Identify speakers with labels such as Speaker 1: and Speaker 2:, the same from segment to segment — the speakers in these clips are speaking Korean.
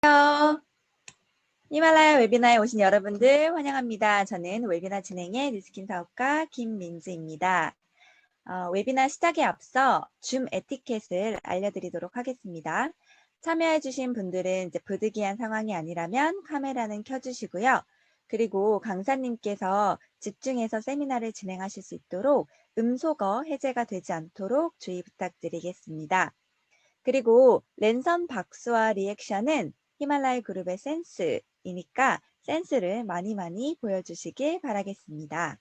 Speaker 1: 안녕하세요. 히말라야 웨비나에 오신 여러분들 환영합니다. 저는 웨비나 진행의 뉴스킨 사업가 김민지입니다. 웨비나 시작에 앞서 줌 에티켓을 알려드리도록 하겠습니다. 참여해주신 분들은 이제 부득이한 상황이 아니라면 카메라는 켜주시고요. 그리고 강사님께서 집중해서 세미나를 진행하실 수 있도록 음소거 해제가 되지 않도록 주의 부탁드리겠습니다. 그리고 랜선 박수와 리액션은 히말라야 그룹의 센스이니까 센스를 많이 보여주시길 바라겠습니다.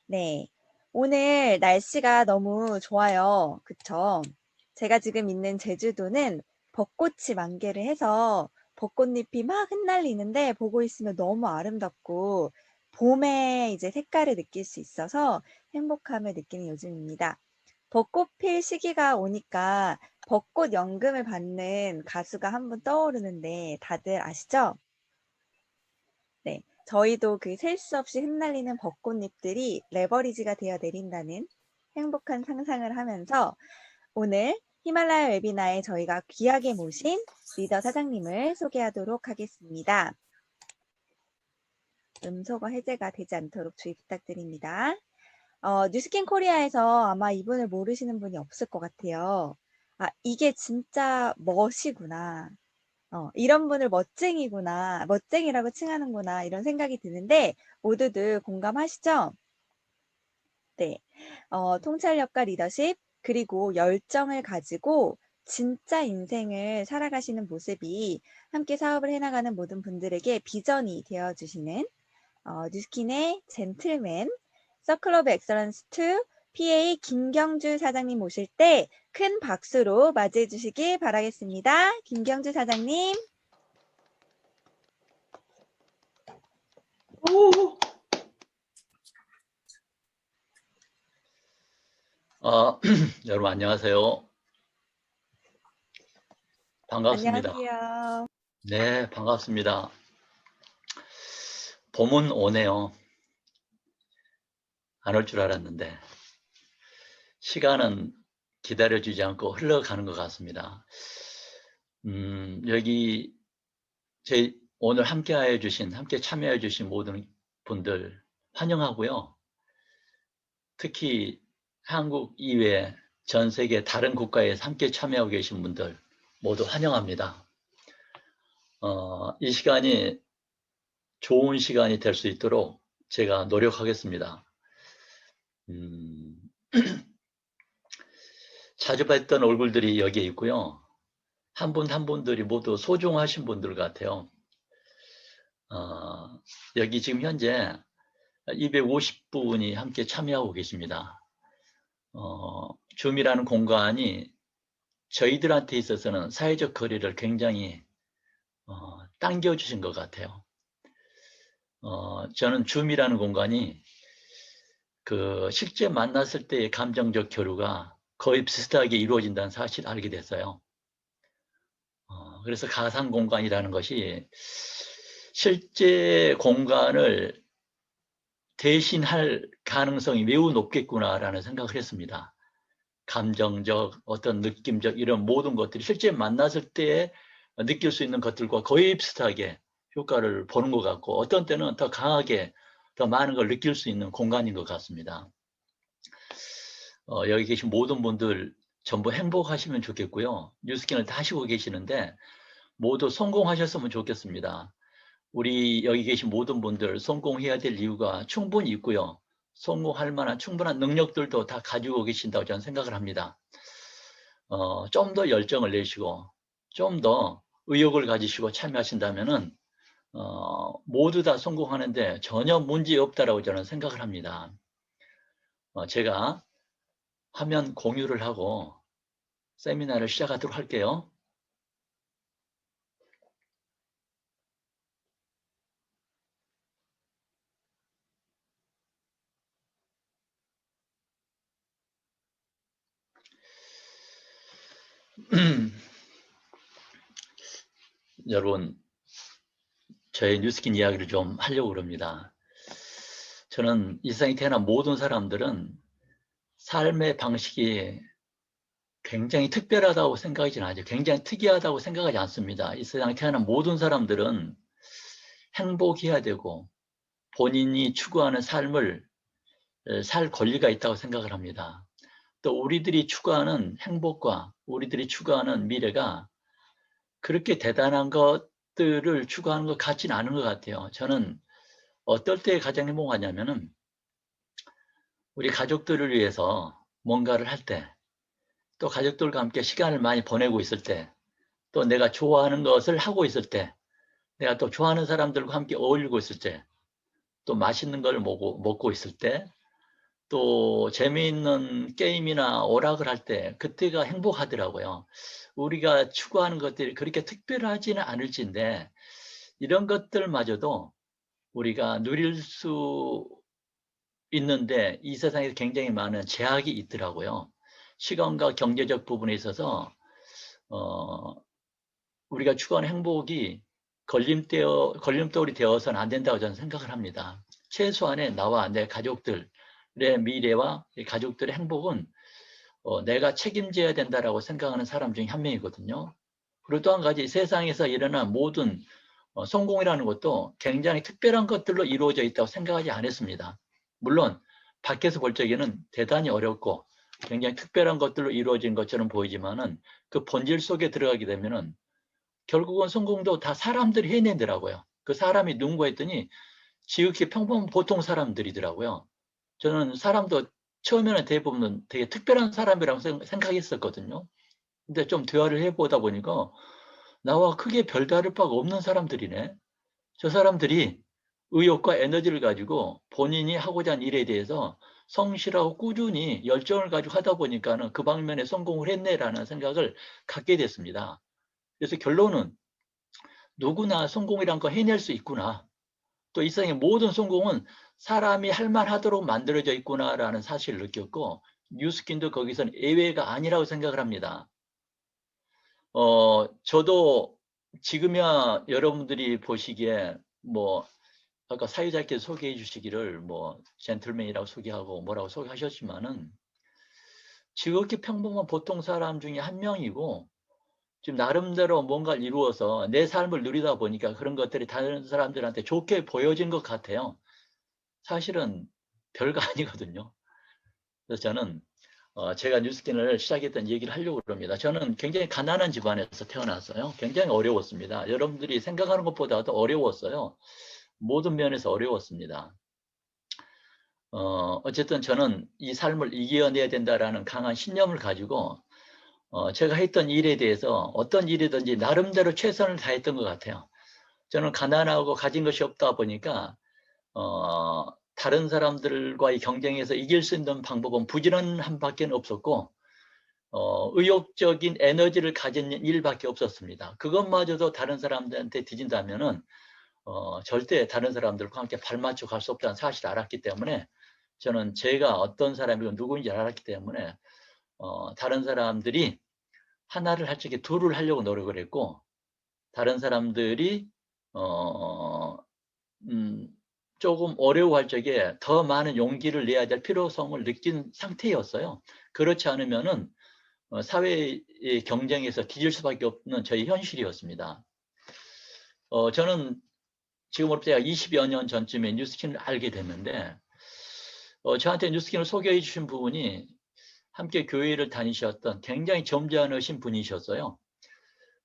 Speaker 1: 네, 오늘 날씨가 너무 좋아요. 그쵸? 제가 지금 있는 제주도는 벚꽃이 만개를 해서 벚꽃잎이 막 흩날리는데 보고 있으면 너무 아름답고 봄의 이제 색깔을 느낄 수 있어서 행복함을 느끼는 요즘입니다. 벚꽃 필 시기가 오니까 벚꽃 연금을 받는 가수가 한 분 떠오르는데 다들 아시죠? 네, 저희도 그 셀 수 없이 흩날리는 벚꽃잎들이 레버리지가 되어 내린다는 행복한 상상을 하면서 오늘 히말라야 웨비나에 저희가 귀하게 모신 리더 사장님을 소개하도록 하겠습니다. 음소거 해제가 되지 않도록 주의 부탁드립니다. 뉴스킨 코리아에서 아마 이분을 모르시는 분이 없을 것 같아요. 아, 이게 진짜 멋이구나. 이런 분을 멋쟁이구나. 멋쟁이라고 칭하는구나. 이런 생각이 드는데 모두들 공감하시죠? 네. 통찰력과 리더십 그리고 열정을 가지고 진짜 인생을 살아가시는 모습이 함께 사업을 해나가는 모든 분들에게 비전이 되어주시는 뉴스킨의 젠틀맨 서클 오브 엑설런스 2 PA 김경주 사장님 모실 때 큰 박수로 맞이해 주시길 바라겠습니다. 김경주 사장님.
Speaker 2: 여러분 안녕하세요. 반갑습니다.
Speaker 1: 안녕하세요.
Speaker 2: 네, 반갑습니다. 봄은 오네요. 안 올 줄 알았는데 시간은 기다려주지 않고 흘러가는 것 같습니다. 여기 오늘 함께 참여해 주신 모든 분들 환영하고요. 특히 한국 이외 전 세계 다른 국가에서 함께 참여하고 계신 분들 모두 환영합니다. 이 시간이 좋은 시간이 될 수 있도록 제가 노력하겠습니다. 자주 뵀던 얼굴들이 여기에 있고요. 한 분 한 분들이 모두 소중하신 분들 같아요. 여기 지금 현재 250분이 함께 참여하고 계십니다. 줌이라는 공간이 저희들한테 있어서는 사회적 거리를 굉장히 당겨주신 것 같아요. 저는 줌이라는 공간이 실제 만났을 때의 감정적 교류가 거의 비슷하게 이루어진다는 사실을 알게 됐어요. 그래서 가상 공간이라는 것이 실제 공간을 대신할 가능성이 매우 높겠구나라는 생각을 했습니다. 감정적, 어떤 느낌적 이런 모든 것들이 실제 만났을 때 느낄 수 있는 것들과 거의 비슷하게 효과를 보는 것 같고 어떤 때는 더 강하게 더 많은 걸 느낄 수 있는 공간인 것 같습니다. 여기 계신 모든 분들 전부 행복하시면 좋겠고요. 뉴스킨을 다 하시고 계시는데 모두 성공하셨으면 좋겠습니다. 우리 여기 계신 모든 분들 성공해야 될 이유가 충분히 있고요. 성공할 만한 충분한 능력들도 다 가지고 계신다고 저는 생각을 합니다. 좀 더 열정을 내시고 좀 더 의욕을 가지시고 참여하신다면은 모두 다 성공하는데 전혀 문제 없다라고 저는 생각을 합니다. 제가 화면 공유를 하고 세미나를 시작하도록 할게요. 여러분, 저의 뉴스킨 이야기를 좀 하려고 그럽니다. 저는 이 세상에 태어난 모든 사람들은 삶의 방식이 굉장히 특별하다고 생각하지는 않죠. 굉장히 특이하다고 생각하지 않습니다. 이 세상에 태어난 모든 사람들은 행복해야 되고 본인이 추구하는 삶을 살 권리가 있다고 생각을 합니다. 또 우리들이 추구하는 행복과 우리들이 추구하는 미래가 그렇게 대단한 것들을 추구하는 것 같지는 않은 것 같아요. 저는 어떨 때 가장 행복하냐면은 우리 가족들을 위해서 뭔가를 할 때, 또 가족들과 함께 시간을 많이 보내고 있을 때, 또 내가 좋아하는 것을 하고 있을 때, 내가 또 좋아하는 사람들과 함께 어울리고 있을 때, 또 맛있는 걸 먹고 있을 때, 또 재미있는 게임이나 오락을 할 때, 그때가 행복하더라고요. 우리가 추구하는 것들이 그렇게 특별하지는 않을진데, 이런 것들마저도 우리가 누릴 수 있는데 이 세상에 굉장히 많은 제약이 있더라고요. 시간과 경제적 부분에 있어서 어, 우리가 추구하는 행복이 걸림돌이 되어서는 안 된다고 저는 생각을 합니다. 최소한의 나와 내 가족들의 미래와 가족들의 행복은 내가 책임져야 된다라고 생각하는 사람 중에 한 명이거든요. 그리고 또 한 가지 세상에서 일어난 모든 성공이라는 것도 굉장히 특별한 것들로 이루어져 있다고 생각하지 않았습니다. 물론 밖에서 볼 적에는 대단히 어렵고 굉장히 특별한 것들로 이루어진 것처럼 보이지만은 그 본질 속에 들어가게 되면은 결국은 성공도 다 사람들이 해내더라고요. 그 사람이 누군가 했더니 지극히 평범한 보통 사람들이더라고요. 저는 사람도 처음에는 대부분 되게 특별한 사람이라고 생각했었거든요. 근데 좀 대화를 해보다 보니까 나와 크게 별다를 바가 없는 사람들이네. 저 사람들이 의욕과 에너지를 가지고 본인이 하고자 하는 일에 대해서 성실하고 꾸준히 열정을 가지고 하다 보니까는 그 방면에 성공을 했네라는 생각을 갖게 됐습니다. 그래서 결론은 누구나 성공이란 거 해낼 수 있구나. 또 이 세상의 모든 성공은 사람이 할 만하도록 만들어져 있구나라는 사실을 느꼈고 뉴스킨도 거기서는 예외가 아니라고 생각을 합니다. 저도 지금이야 여러분들이 보시기에 뭐 아까 사회자께서 소개해 주시기를 뭐 젠틀맨이라고 소개하고 뭐라고 소개하셨지만은 지극히 평범한 보통 사람 중에 한 명이고 지금 나름대로 뭔가를 이루어서 내 삶을 누리다 보니까 그런 것들이 다른 사람들한테 좋게 보여진 것 같아요. 사실은 별거 아니거든요. 그래서 저는 제가 뉴스킨을 시작했던 얘기를 하려고 합니다. 저는 굉장히 가난한 집안에서 태어났어요. 굉장히 어려웠습니다. 여러분들이 생각하는 것보다도 어려웠어요. 모든 면에서 어려웠습니다. 어쨌든 저는 이 삶을 이겨내야 된다라는 강한 신념을 가지고 제가 했던 일에 대해서 어떤 일이든지 나름대로 최선을 다했던 것 같아요. 저는 가난하고 가진 것이 없다 보니까 다른 사람들과의 경쟁에서 이길 수 있는 방법은 부지런한 밖에 없었고 의욕적인 에너지를 가진 일밖에 없었습니다. 그것마저도 다른 사람들한테 뒤진다면은 절대 다른 사람들과 함께 발맞춰 갈 수 없다는 사실을 알았기 때문에 저는 제가 어떤 사람이고 누구인지 알았기 때문에 다른 사람들이 하나를 할 적에 둘을 하려고 노력을 했고 다른 사람들이 어, 음, 조금 어려워할 적에 더 많은 용기를 내야 될 필요성을 느낀 상태였어요. 그렇지 않으면은 사회의 경쟁에서 뒤질 수밖에 없는 저희 현실이었습니다. 저는 지금으로부터 제가 20여 년 전쯤에 뉴스킨을 알게 됐는데 저한테 뉴스킨을 소개해 주신 부분이 함께 교회를 다니셨던 굉장히 점잖으신 분이셨어요.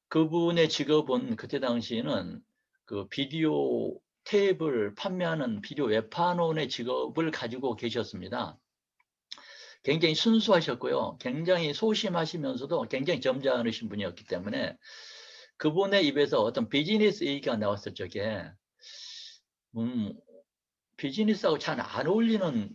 Speaker 2: 그분의 직업은 그때 당시에는 그 비디오 테이프를 판매하는 비디오 외판원의 직업을 가지고 계셨습니다. 굉장히 순수하셨고요. 굉장히 소심하시면서도 굉장히 점잖으신 분이었기 때문에 그분의 입에서 어떤 비즈니스 얘기가 나왔을 적에 비즈니스하고 잘 안 어울리는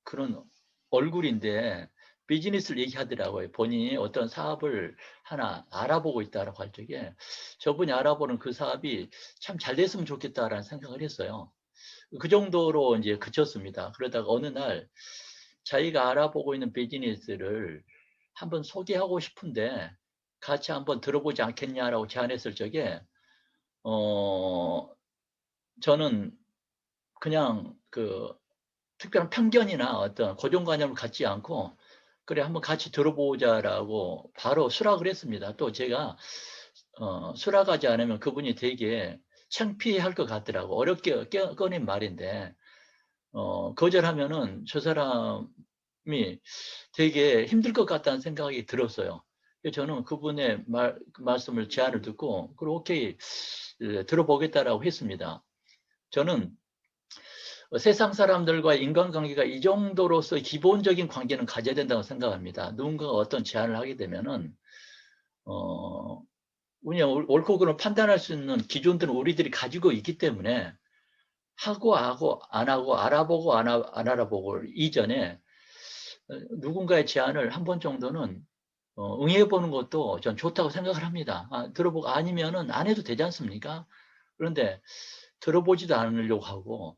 Speaker 2: 그런 얼굴인데 비즈니스를 얘기하더라고요. 본인이 어떤 사업을 하나 알아보고 있다라고 할 적에 저분이 알아보는 그 사업이 참 잘 됐으면 좋겠다라는 생각을 했어요. 그 정도로 이제 그쳤습니다. 그러다가 어느 날 자기가 알아보고 있는 비즈니스를 한번 소개하고 싶은데 같이 한번 들어보지 않겠냐라고 제안했을 적에 저는 그냥 그 특별한 편견이나 어떤 고정관념을 갖지 않고 그래 한번 같이 들어보자라고 바로 수락을 했습니다. 또 제가 수락하지 않으면 그분이 되게 창피할 것 같더라고. 어렵게 꺼낸 말인데 거절하면은 저 사람이 되게 힘들 것 같다는 생각이 들었어요. 그래서 저는 그분의 말씀을 제안을 듣고 그럼 오케이 들어보겠다라고 했습니다. 저는 세상 사람들과 인간관계가 이 정도로서 기본적인 관계는 가져야 된다고 생각합니다. 누군가가 어떤 제안을 하게 되면은 그냥 옳고 그름을 판단할 수 있는 기준들은 우리들이 가지고 있기 때문에 하고 안 하고 알아보고 안 알아보고 이전에 누군가의 제안을 한 번 정도는 응해보는 것도 전 좋다고 생각을 합니다. 들어보고 아니면은 안 해도 되지 않습니까? 그런데 들어보지도 않으려고 하고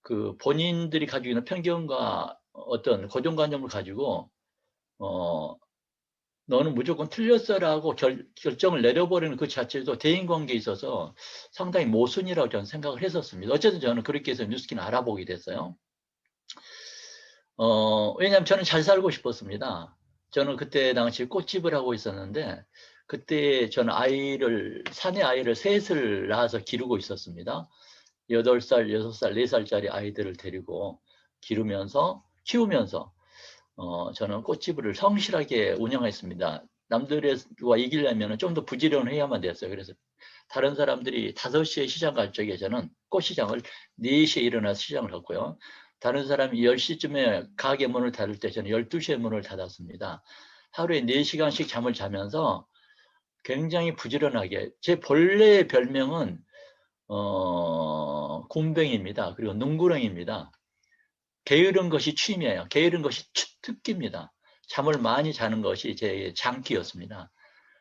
Speaker 2: 그 본인들이 가지고 있는 편견과 어떤 고정관념을 가지고 너는 무조건 틀렸어라고 결정을 내려버리는 그 자체도 대인관계에 있어서 상당히 모순이라고 저는 생각을 했었습니다. 어쨌든 저는 그렇게 해서 뉴스킨을 알아보게 됐어요. 왜냐하면 저는 잘 살고 싶었습니다. 저는 그때 당시 꽃집을 하고 있었는데 그때 저는 사내 아이를 셋을 낳아서 기르고 있었습니다. 8살, 6살, 4살짜리 아이들을 데리고 키우면서 저는 꽃집을 성실하게 운영했습니다. 남들과 이기려면 좀 더 부지런해야만 됐어요. 그래서 다른 사람들이 5시에 시장 갈 적에 저는 꽃시장을 4시에 일어나서 시장을 했고요. 다른 사람이 10시쯤에 가게 문을 닫을 때 저는 12시에 문을 닫았습니다. 하루에 4시간씩 잠을 자면서 굉장히 부지런하게 제 본래의 별명은 곰뱅입니다. 그리고 능구렁입니다. 게으른 것이 취미예요. 게으른 것이 특기입니다. 잠을 많이 자는 것이 제 장기였습니다.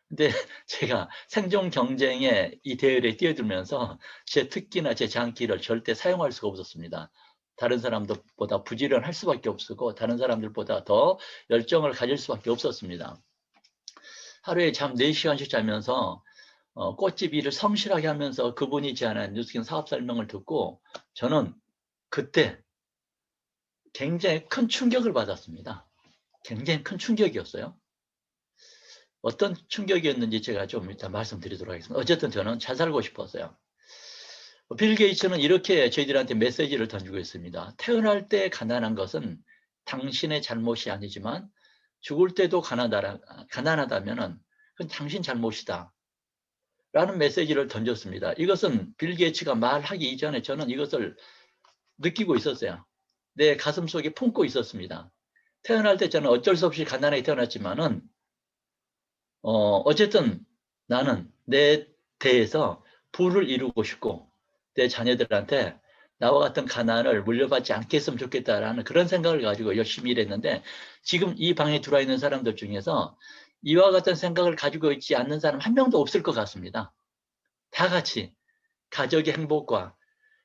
Speaker 2: 근데 제가 생존 경쟁에 이 대열에 뛰어들면서 제 특기나 제 장기를 절대 사용할 수가 없었습니다. 다른 사람들보다 부지런할 수밖에 없었고 다른 사람들보다 더 열정을 가질 수밖에 없었습니다. 하루에 잠 4시간씩 자면서 꽃집 일을 성실하게 하면서 그분이 제안한 뉴스킨 사업 설명을 듣고 저는 그때 굉장히 큰 충격을 받았습니다. 굉장히 큰 충격이었어요. 어떤 충격이었는지 제가 좀 이따 말씀드리도록 하겠습니다. 어쨌든 저는 잘 살고 싶었어요. 빌 게이츠는 이렇게 저희들한테 메시지를 던지고 있습니다. 태어날 때 가난한 것은 당신의 잘못이 아니지만 죽을 때도 가난하다면 그건 당신 잘못이다. 라는 메시지를 던졌습니다. 이것은 빌 게이츠가 말하기 이전에 저는 이것을 느끼고 있었어요. 내 가슴 속에 품고 있었습니다. 태어날 때 저는 어쩔 수 없이 가난하게 태어났지만은 어쨌든 나는 내 대에서 부를 이루고 싶고 내 자녀들한테 나와 같은 가난을 물려받지 않게 했으면 좋겠다라는 그런 생각을 가지고 열심히 일했는데 지금 이 방에 들어와 있는 사람들 중에서 이와 같은 생각을 가지고 있지 않는 사람 한 명도 없을 것 같습니다. 다 같이 가족의 행복과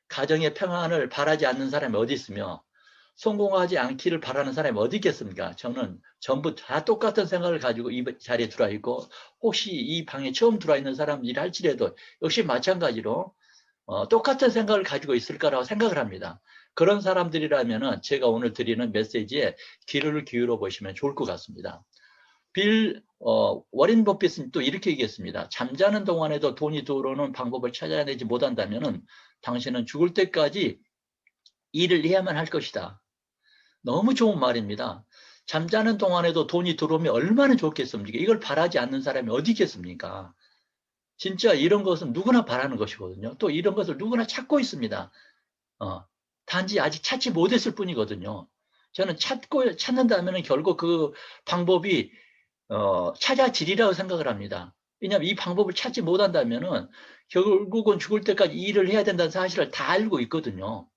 Speaker 2: 가정의 평안을 바라지 않는 사람이 어디 있으며 성공하지 않기를 바라는 사람이 어디 있겠습니까? 저는 전부 다 똑같은 생각을 가지고 이 자리에 들어와 있고 혹시 이 방에 처음 들어와 있는 사람들이 할지라도 역시 마찬가지로 똑같은 생각을 가지고 있을 거라고 생각을 합니다. 그런 사람들이라면 제가 오늘 드리는 메시지에 귀를 기울여 보시면 좋을 것 같습니다. 워린 버핏은 또 이렇게 얘기했습니다. 잠자는 동안에도 돈이 들어오는 방법을 찾아내지 못한다면 당신은 죽을 때까지 일을 해야만 할 것이다. 너무 좋은 말입니다. 잠자는 동안에도 돈이 들어오면 얼마나 좋겠습니까? 이걸 바라지 않는 사람이 어디 있겠습니까? 진짜 이런 것은 누구나 바라는 것이거든요. 또 이런 것을 누구나 찾고 있습니다. 단지 아직 찾지 못했을 뿐이거든요. 저는 찾는다면 결국 그 방법이 찾아지리라고 생각을 합니다. 왜냐하면 이 방법을 찾지 못한다면 결국은 죽을 때까지 일을 해야 된다는 사실을 다 알고 있거든요.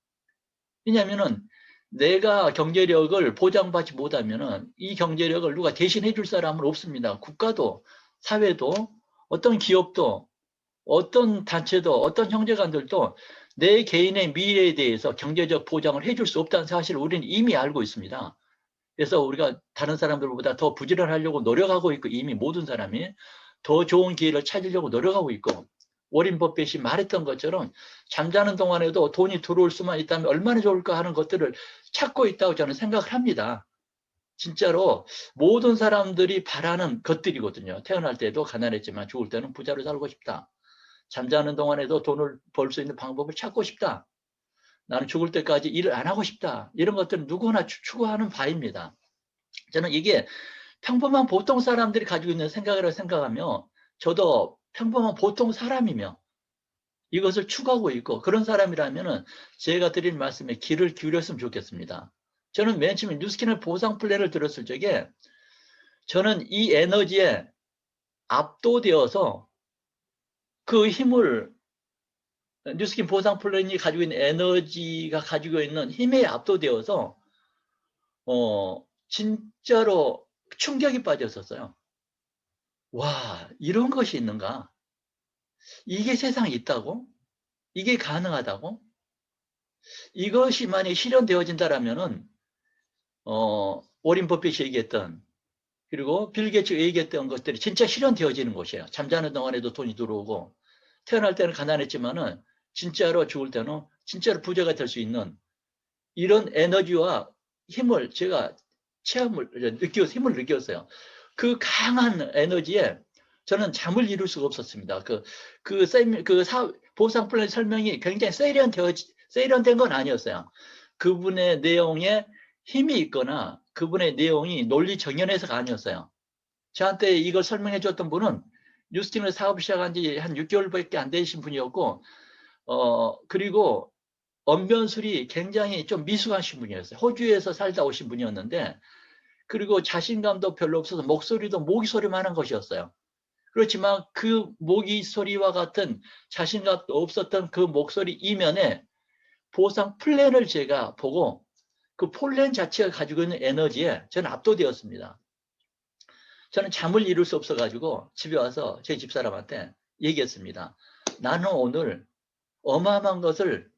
Speaker 2: 왜냐하면 내가 경제력을 보장받지 못하면 이 경제력을 누가 대신해 줄 사람은 없습니다. 국가도 사회도 어떤 기업도 어떤 단체도 어떤 형제간들도 내 개인의 미래에 대해서 경제적 보장을 해줄 수 없다는 사실을 우리는 이미 알고 있습니다. 그래서 우리가 다른 사람들보다 더 부지런하려고 노력하고 있고 이미 모든 사람이 더 좋은 기회를 찾으려고 노력하고 있고 워린 버핏이 말했던 것처럼 잠자는 동안에도 돈이 들어올 수만 있다면 얼마나 좋을까 하는 것들을 찾고 있다고 저는 생각을 합니다. 진짜로 모든 사람들이 바라는 것들이거든요. 태어날 때도 가난했지만 죽을 때는 부자로 살고 싶다. 잠자는 동안에도 돈을 벌 수 있는 방법을 찾고 싶다. 나는 죽을 때까지 일을 안 하고 싶다. 이런 것들은 누구나 추구하는 바입니다. 저는 이게 평범한 보통 사람들이 가지고 있는 생각이라고 생각하며 저도 평범한 보통 사람이며 이것을 추구하고 있고 그런 사람이라면 제가 드린 말씀에 귀를 기울였으면 좋겠습니다. 저는 맨 처음에 뉴스킨의 보상 플랜을 들었을 적에 저는 이 에너지에 압도되어서 그 힘을 뉴스킨 보상 플랜이 가지고 있는 에너지가 가지고 있는 힘에 압도되어서 진짜로 충격이 빠졌었어요. 와, 이런 것이 있는가? 이게 세상에 있다고? 이게 가능하다고? 이것이 만약 실현되어진다라면은 워린 버핏이 얘기했던 그리고 빌 게이츠가 얘기했던 것들이 진짜 실현되어지는 것이에요. 잠자는 동안에도 돈이 들어오고 태어날 때는 가난했지만은 진짜로 죽을 때는 진짜로 부자가 될 수 있는 이런 에너지와 힘을 제가 힘을 느꼈어요. 그 강한 에너지에 저는 잠을 이룰 수가 없었습니다. 보상 플랜 설명이 굉장히 세련된 건 아니었어요. 그분의 내용에 힘이 있거나 그분의 내용이 논리 정연해서가 아니었어요. 저한테 이걸 설명해 줬던 분은 뉴스팀을 사업 시작한 지 한 6개월밖에 안 되신 분이었고, 그리고 언변술이 굉장히 좀 미숙하신 분이었어요. 호주에서 살다 오신 분이었는데, 그리고 자신감도 별로 없어서 목소리도 모기 소리만 한 것이었어요. 그렇지만 그 모기 소리와 같은 자신감도 없었던 그 목소리 이면에 보상 플랜을 제가 보고 그 플랜 자체가 가지고 있는 에너지에 저는 압도되었습니다. 저는 잠을 이룰 수 없어가지고 집에 와서 제 집사람한테 얘기했습니다. 나는 오늘 어마어마한 것을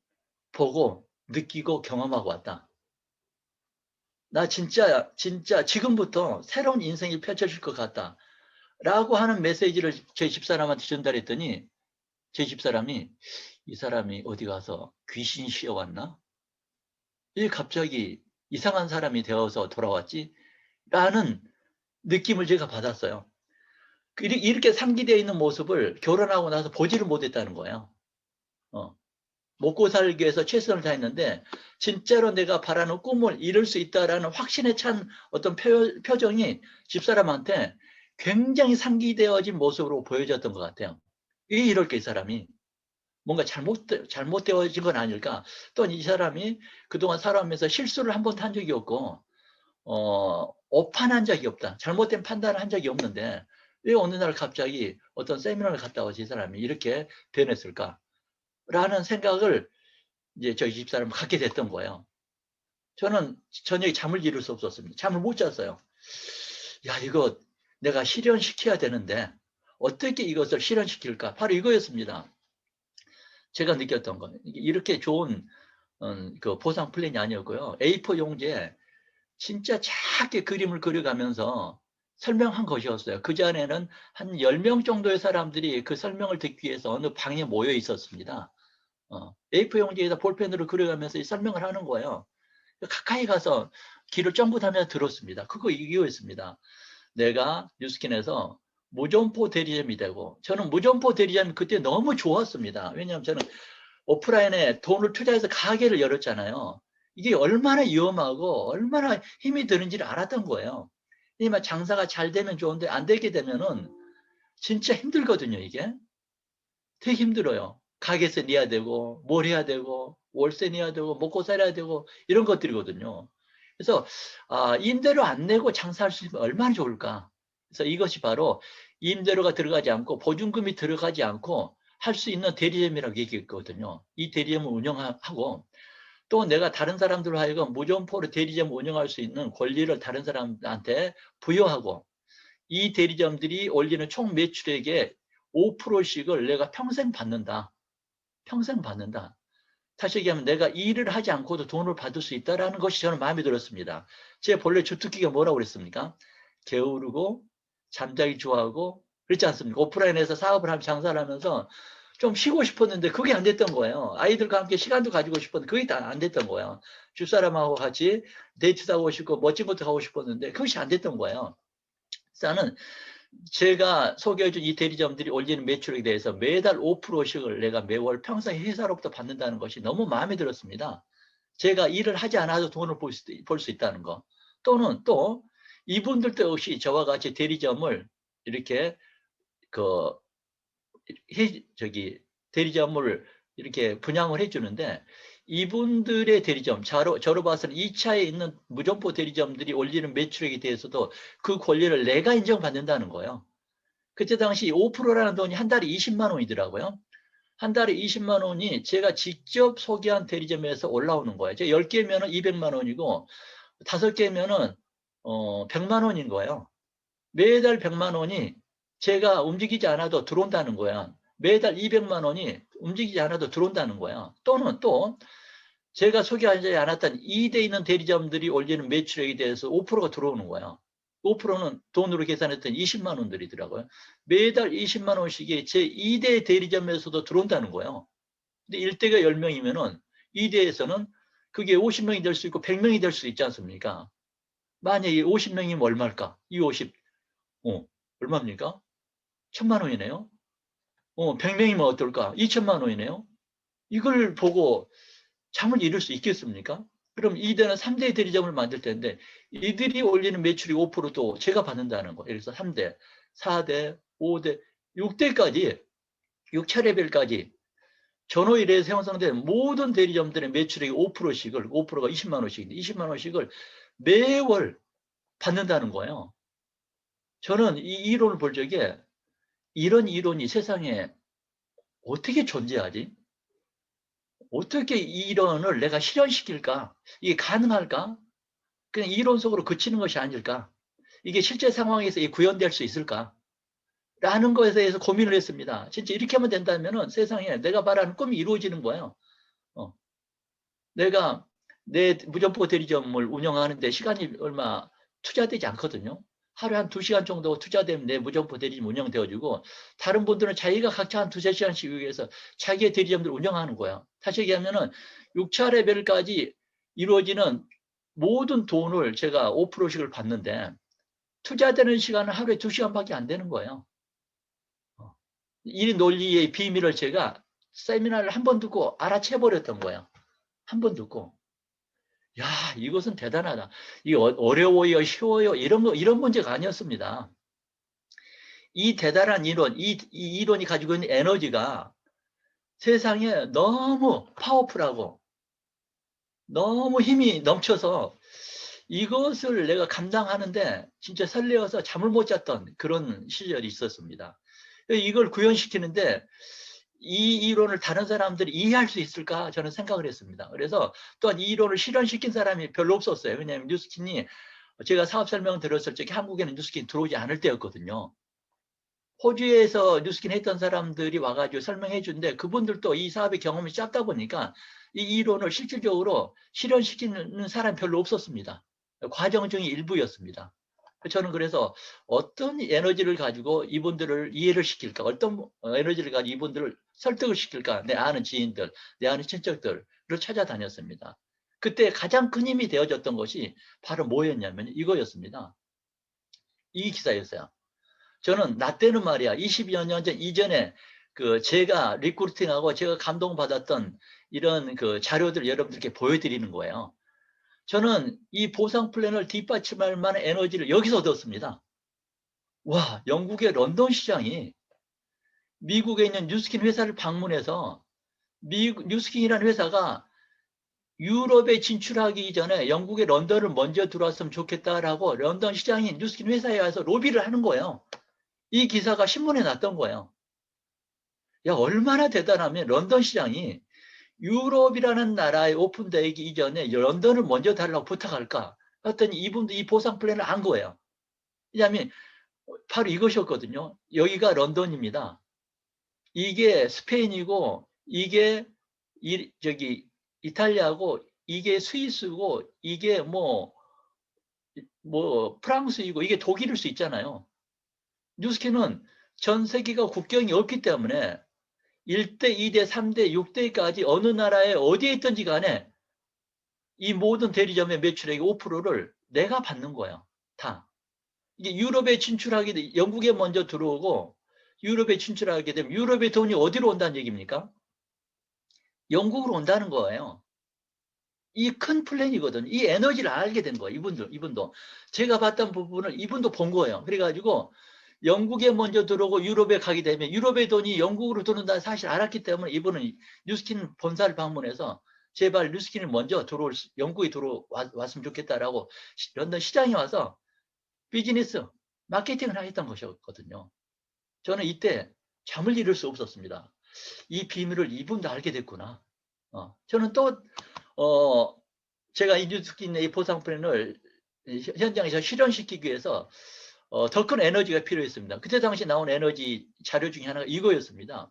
Speaker 2: 보고 느끼고 경험하고 왔다. 나 진짜 지금부터 새로운 인생이 펼쳐질 것 같다. 라고 하는 메시지를 제 집사람한테 전달했더니 제 집사람이 이 사람이 어디 가서 귀신 씌어왔나? 왜 갑자기 이상한 사람이 되어서 돌아왔지? 라는 느낌을 제가 받았어요. 이렇게 상기되어 있는 모습을 결혼하고 나서 보지를 못했다는 거예요. 먹고 살기 위해서 최선을 다했는데 진짜로 내가 바라는 꿈을 이룰 수 있다라는 확신에 찬 어떤 표정이 집사람한테 굉장히 상기되어진 모습으로 보여졌던 것 같아요. 왜 이럴까 이 사람이? 뭔가 잘못되어진 건 아닐까? 또는 이 사람이 그동안 살아오면서 실수를 한 번도 한 적이 없고 오판한 적이 없다. 잘못된 판단을 한 적이 없는데 왜 어느 날 갑자기 어떤 세미나를 갔다 와서 이 사람이 이렇게 변했을까? 라는 생각을 이제 저희 집사람을 갖게 됐던 거예요. 저는 저녁에 잠을 이룰 수 없었습니다. 잠을 못 잤어요. 야, 이거 내가 실현시켜야 되는데 어떻게 이것을 실현시킬까? 바로 이거였습니다. 제가 느꼈던 건 이렇게 좋은 그 보상 플랜이 아니었고요. A4 용지에 진짜 작게 그림을 그려가면서 설명한 것이었어요. 그 전에는 한 10명 정도의 사람들이 그 설명을 듣기 위해서 어느 방에 모여 있었습니다. A4 용지에다 볼펜으로 그려가면서 설명을 하는 거예요. 가까이 가서 귀를 쫑긋하며 들었습니다. 그거 이거였습니다. 내가 뉴스킨에서 무점포 대리점이 되고 저는 무점포 대리점이 그때 너무 좋았습니다. 왜냐하면 저는 오프라인에 돈을 투자해서 가게를 열었잖아요. 이게 얼마나 위험하고 얼마나 힘이 드는지를 알았던 거예요. 왜냐면 장사가 잘 되면 좋은데 안 되게 되면은 진짜 힘들거든요, 이게. 되게 힘들어요. 가게세 내야 되고, 뭘 해야 되고, 월세 내야 되고, 먹고 살아야 되고, 이런 것들이거든요. 그래서, 임대료 안 내고 장사할 수 있으면 얼마나 좋을까. 그래서 이것이 바로 임대료가 들어가지 않고, 보증금이 들어가지 않고, 할 수 있는 대리점이라고 얘기했거든요. 이 대리점을 운영하고, 또 내가 다른 사람들로 하여금 무점포로 대리점 운영할 수 있는 권리를 다른 사람한테 부여하고, 이 대리점들이 올리는 총 매출액의 5%씩을 내가 평생 받는다. 평생 받는다. 다시 얘기하면 내가 일을 하지 않고도 돈을 받을 수 있다는 것이 저는 마음에 들었습니다. 제 본래 주특기가 뭐라고 그랬습니까? 게으르고 잠자기 좋아하고 그렇지 않습니까? 오프라인에서 사업을 하면 장사를 하면서 좀 쉬고 싶었는데 그게 안 됐던 거예요. 아이들과 함께 시간도 가지고 싶었는데 그게 다 안 됐던 거예요. 집사람하고 같이 데이트도 하고 싶고 멋진 것도 하고 싶었는데 그것이 안 됐던 거예요. 그래서 제가 소개해준 이 대리점들이 올리는 매출에 대해서 매달 5%씩을 내가 매월 평생 회사로부터 받는다는 것이 너무 마음에 들었습니다. 제가 일을 하지 않아도 돈을 벌 수 있다는 거. 또는 또 이분들도 역시 저와 같이 대리점을 이렇게 그 대리점을 이렇게 분양을 해주는데 이분들의 대리점, 저로 봐서는 2차에 있는 무점포 대리점들이 올리는 매출액에 대해서도 그 권리를 내가 인정받는다는 거예요. 그때 당시 5%라는 돈이 한 달에 20만 원이더라고요. 한 달에 20만 원이 제가 직접 소개한 대리점에서 올라오는 거예요. 제가 10개면은 200만 원이고 5개면은 100만 원인 거예요. 매달 100만 원이 제가 움직이지 않아도 들어온다는 거야. 매달 200만 원이 움직이지 않아도 들어온다는 거야. 또는 또 제가 소개하지 않았던 2대 있는 대리점들이 올리는 매출액에 대해서 5%가 들어오는 거야. 5%는 돈으로 계산했더니 20만 원들이더라고요. 매달 20만 원씩이 제 2대 대리점에서도 들어온다는 거예요. 근데 1대가 10명이면은 2대에서는 그게 50명이 될 수 있고 100명이 될 수 있지 않습니까? 만약에 50명이면 얼마일까? 이 50, 얼마입니까? 1000만 원이네요. 100명이면 어떨까? 2000만 원이네요. 이걸 보고 잠을 이룰 수 있겠습니까? 그럼 2대는 3대 대리점을 만들 텐데 이들이 올리는 매출이 5%도 제가 받는다는 거. 예를 들어서 3대, 4대, 5대, 6대까지 6차 레벨까지 전호 일에서 형성된 모든 대리점들의 매출액의 5%씩을 5%가 20만 원씩인데 20만 원씩을 매월 받는다는 거예요. 저는 이 이론을 볼 적에 이런 이론이 세상에 어떻게 존재하지? 어떻게 이 이론을 내가 실현시킬까? 이게 가능할까? 그냥 이론적으로 그치는 것이 아닐까? 이게 실제 상황에서 구현될 수 있을까? 라는 것에 대해서 고민을 했습니다. 진짜 이렇게 하면 된다면 세상에 내가 바라는 꿈이 이루어지는 거예요. 내가 내 무점포 대리점을 운영하는데 시간이 얼마 투자되지 않거든요. 하루에 한 2시간 정도 투자되면 내 무점포 대리점 운영되어지고 다른 분들은 자기가 각자 한 2~3시간씩 위해서 자기의 대리점들 운영하는 거야. 다시 얘기하면은 6차 레벨까지 이루어지는 모든 돈을 제가 5%씩을 받는데 투자되는 시간은 하루에 2시간밖에 안 되는 거예요. 이 논리의 비밀을 제가 세미나를 한 번 듣고 알아채버렸던 거예요. 한 번 듣고. 야, 이것은 대단하다. 이게 어려워요, 쉬워요, 이런 문제가 아니었습니다. 이 대단한 이론, 이 이론이 가지고 있는 에너지가 세상에 너무 파워풀하고 너무 힘이 넘쳐서 이것을 내가 감당하는데 진짜 설레어서 잠을 못 잤던 그런 시절이 있었습니다. 이걸 구현시키는데 이 이론을 다른 사람들이 이해할 수 있을까 저는 생각을 했습니다. 그래서 또한 이 이론을 실현시킨 사람이 별로 없었어요. 왜냐하면 뉴스킨이 제가 사업 설명을 들었을 적에 한국에는 뉴스킨 들어오지 않을 때였거든요. 호주에서 뉴스킨 했던 사람들이 와가지고 설명해 주는데 그분들도 이 사업의 경험이 짧다 보니까 이 이론을 실질적으로 실현시키는 사람이 별로 없었습니다. 과정 중의 일부였습니다. 저는 그래서 어떤 에너지를 가지고 이분들을 이해를 시킬까? 어떤 에너지를 가지고 이분들을 설득을 시킬까? 내 아는 지인들, 내 아는 친척들을 찾아다녔습니다. 그때 가장 큰 힘이 되어졌던 것이 바로 뭐였냐면 이거였습니다. 이 기사였어요. 저는 나 때는 말이야 20여 년 전 이전에 제가 리크루팅하고 제가 감동받았던 이런 자료들 여러분들께 보여드리는 거예요. 저는 이 보상 플랜을 뒷받침할 만한 에너지를 여기서 얻었습니다. 와, 영국의 런던 시장이 미국에 있는 뉴스킨 회사를 방문해서 뉴스킨이라는 회사가 유럽에 진출하기 전에 영국의 런던을 먼저 들어왔으면 좋겠다라고 런던 시장인 뉴스킨 회사에 와서 로비를 하는 거예요. 이 기사가 신문에 났던 거예요. 야, 얼마나 대단하면 런던 시장이 유럽이라는 나라에 오픈되기 이전에 런던을 먼저 달라고 부탁할까? 했더니 이분도 이 보상 플랜을 안 거예요. 왜냐하면 바로 이것이었거든요. 여기가 런던입니다. 이게 스페인이고 이게 이탈리아고 이게 스위스고 이게 뭐 프랑스이고 이게 독일일 수 있잖아요. 뉴스킨은 전 세계가 국경이 없기 때문에 1대, 2대, 3대, 6대까지 어느 나라에 어디에 있든지 간에 이 모든 대리점의 매출액의 5%를 내가 받는 거예요. 다. 이게 유럽에 진출하게 돼, 영국에 먼저 들어오고 유럽에 진출하게 되면 유럽의 돈이 어디로 온다는 얘기입니까? 영국으로 온다는 거예요. 이 큰 플랜이거든요. 이 에너지를 알게 된 거예요. 이분도. 제가 봤던 부분을 이분도 본 거예요. 그래가지고 영국에 먼저 들어오고 유럽에 가게 되면 유럽의 돈이 영국으로 들어온다는 사실 알았기 때문에 이분은 뉴스킨 본사를 방문해서 제발 뉴스킨을 먼저 영국에 들어왔으면 좋겠다라고 런던 시장에 와서 비즈니스 마케팅을 하겠다는 것이었거든요. 저는 이때 잠을 이룰 수 없었습니다. 이 비밀을 이분도 알게 됐구나. 저는 또 제가 이 뉴스킨의 보상 플랜을 현장에서 실현시키기 위해서 더 큰 에너지가 필요했습니다. 그때 당시 나온 에너지 자료 중에 하나가 이거였습니다.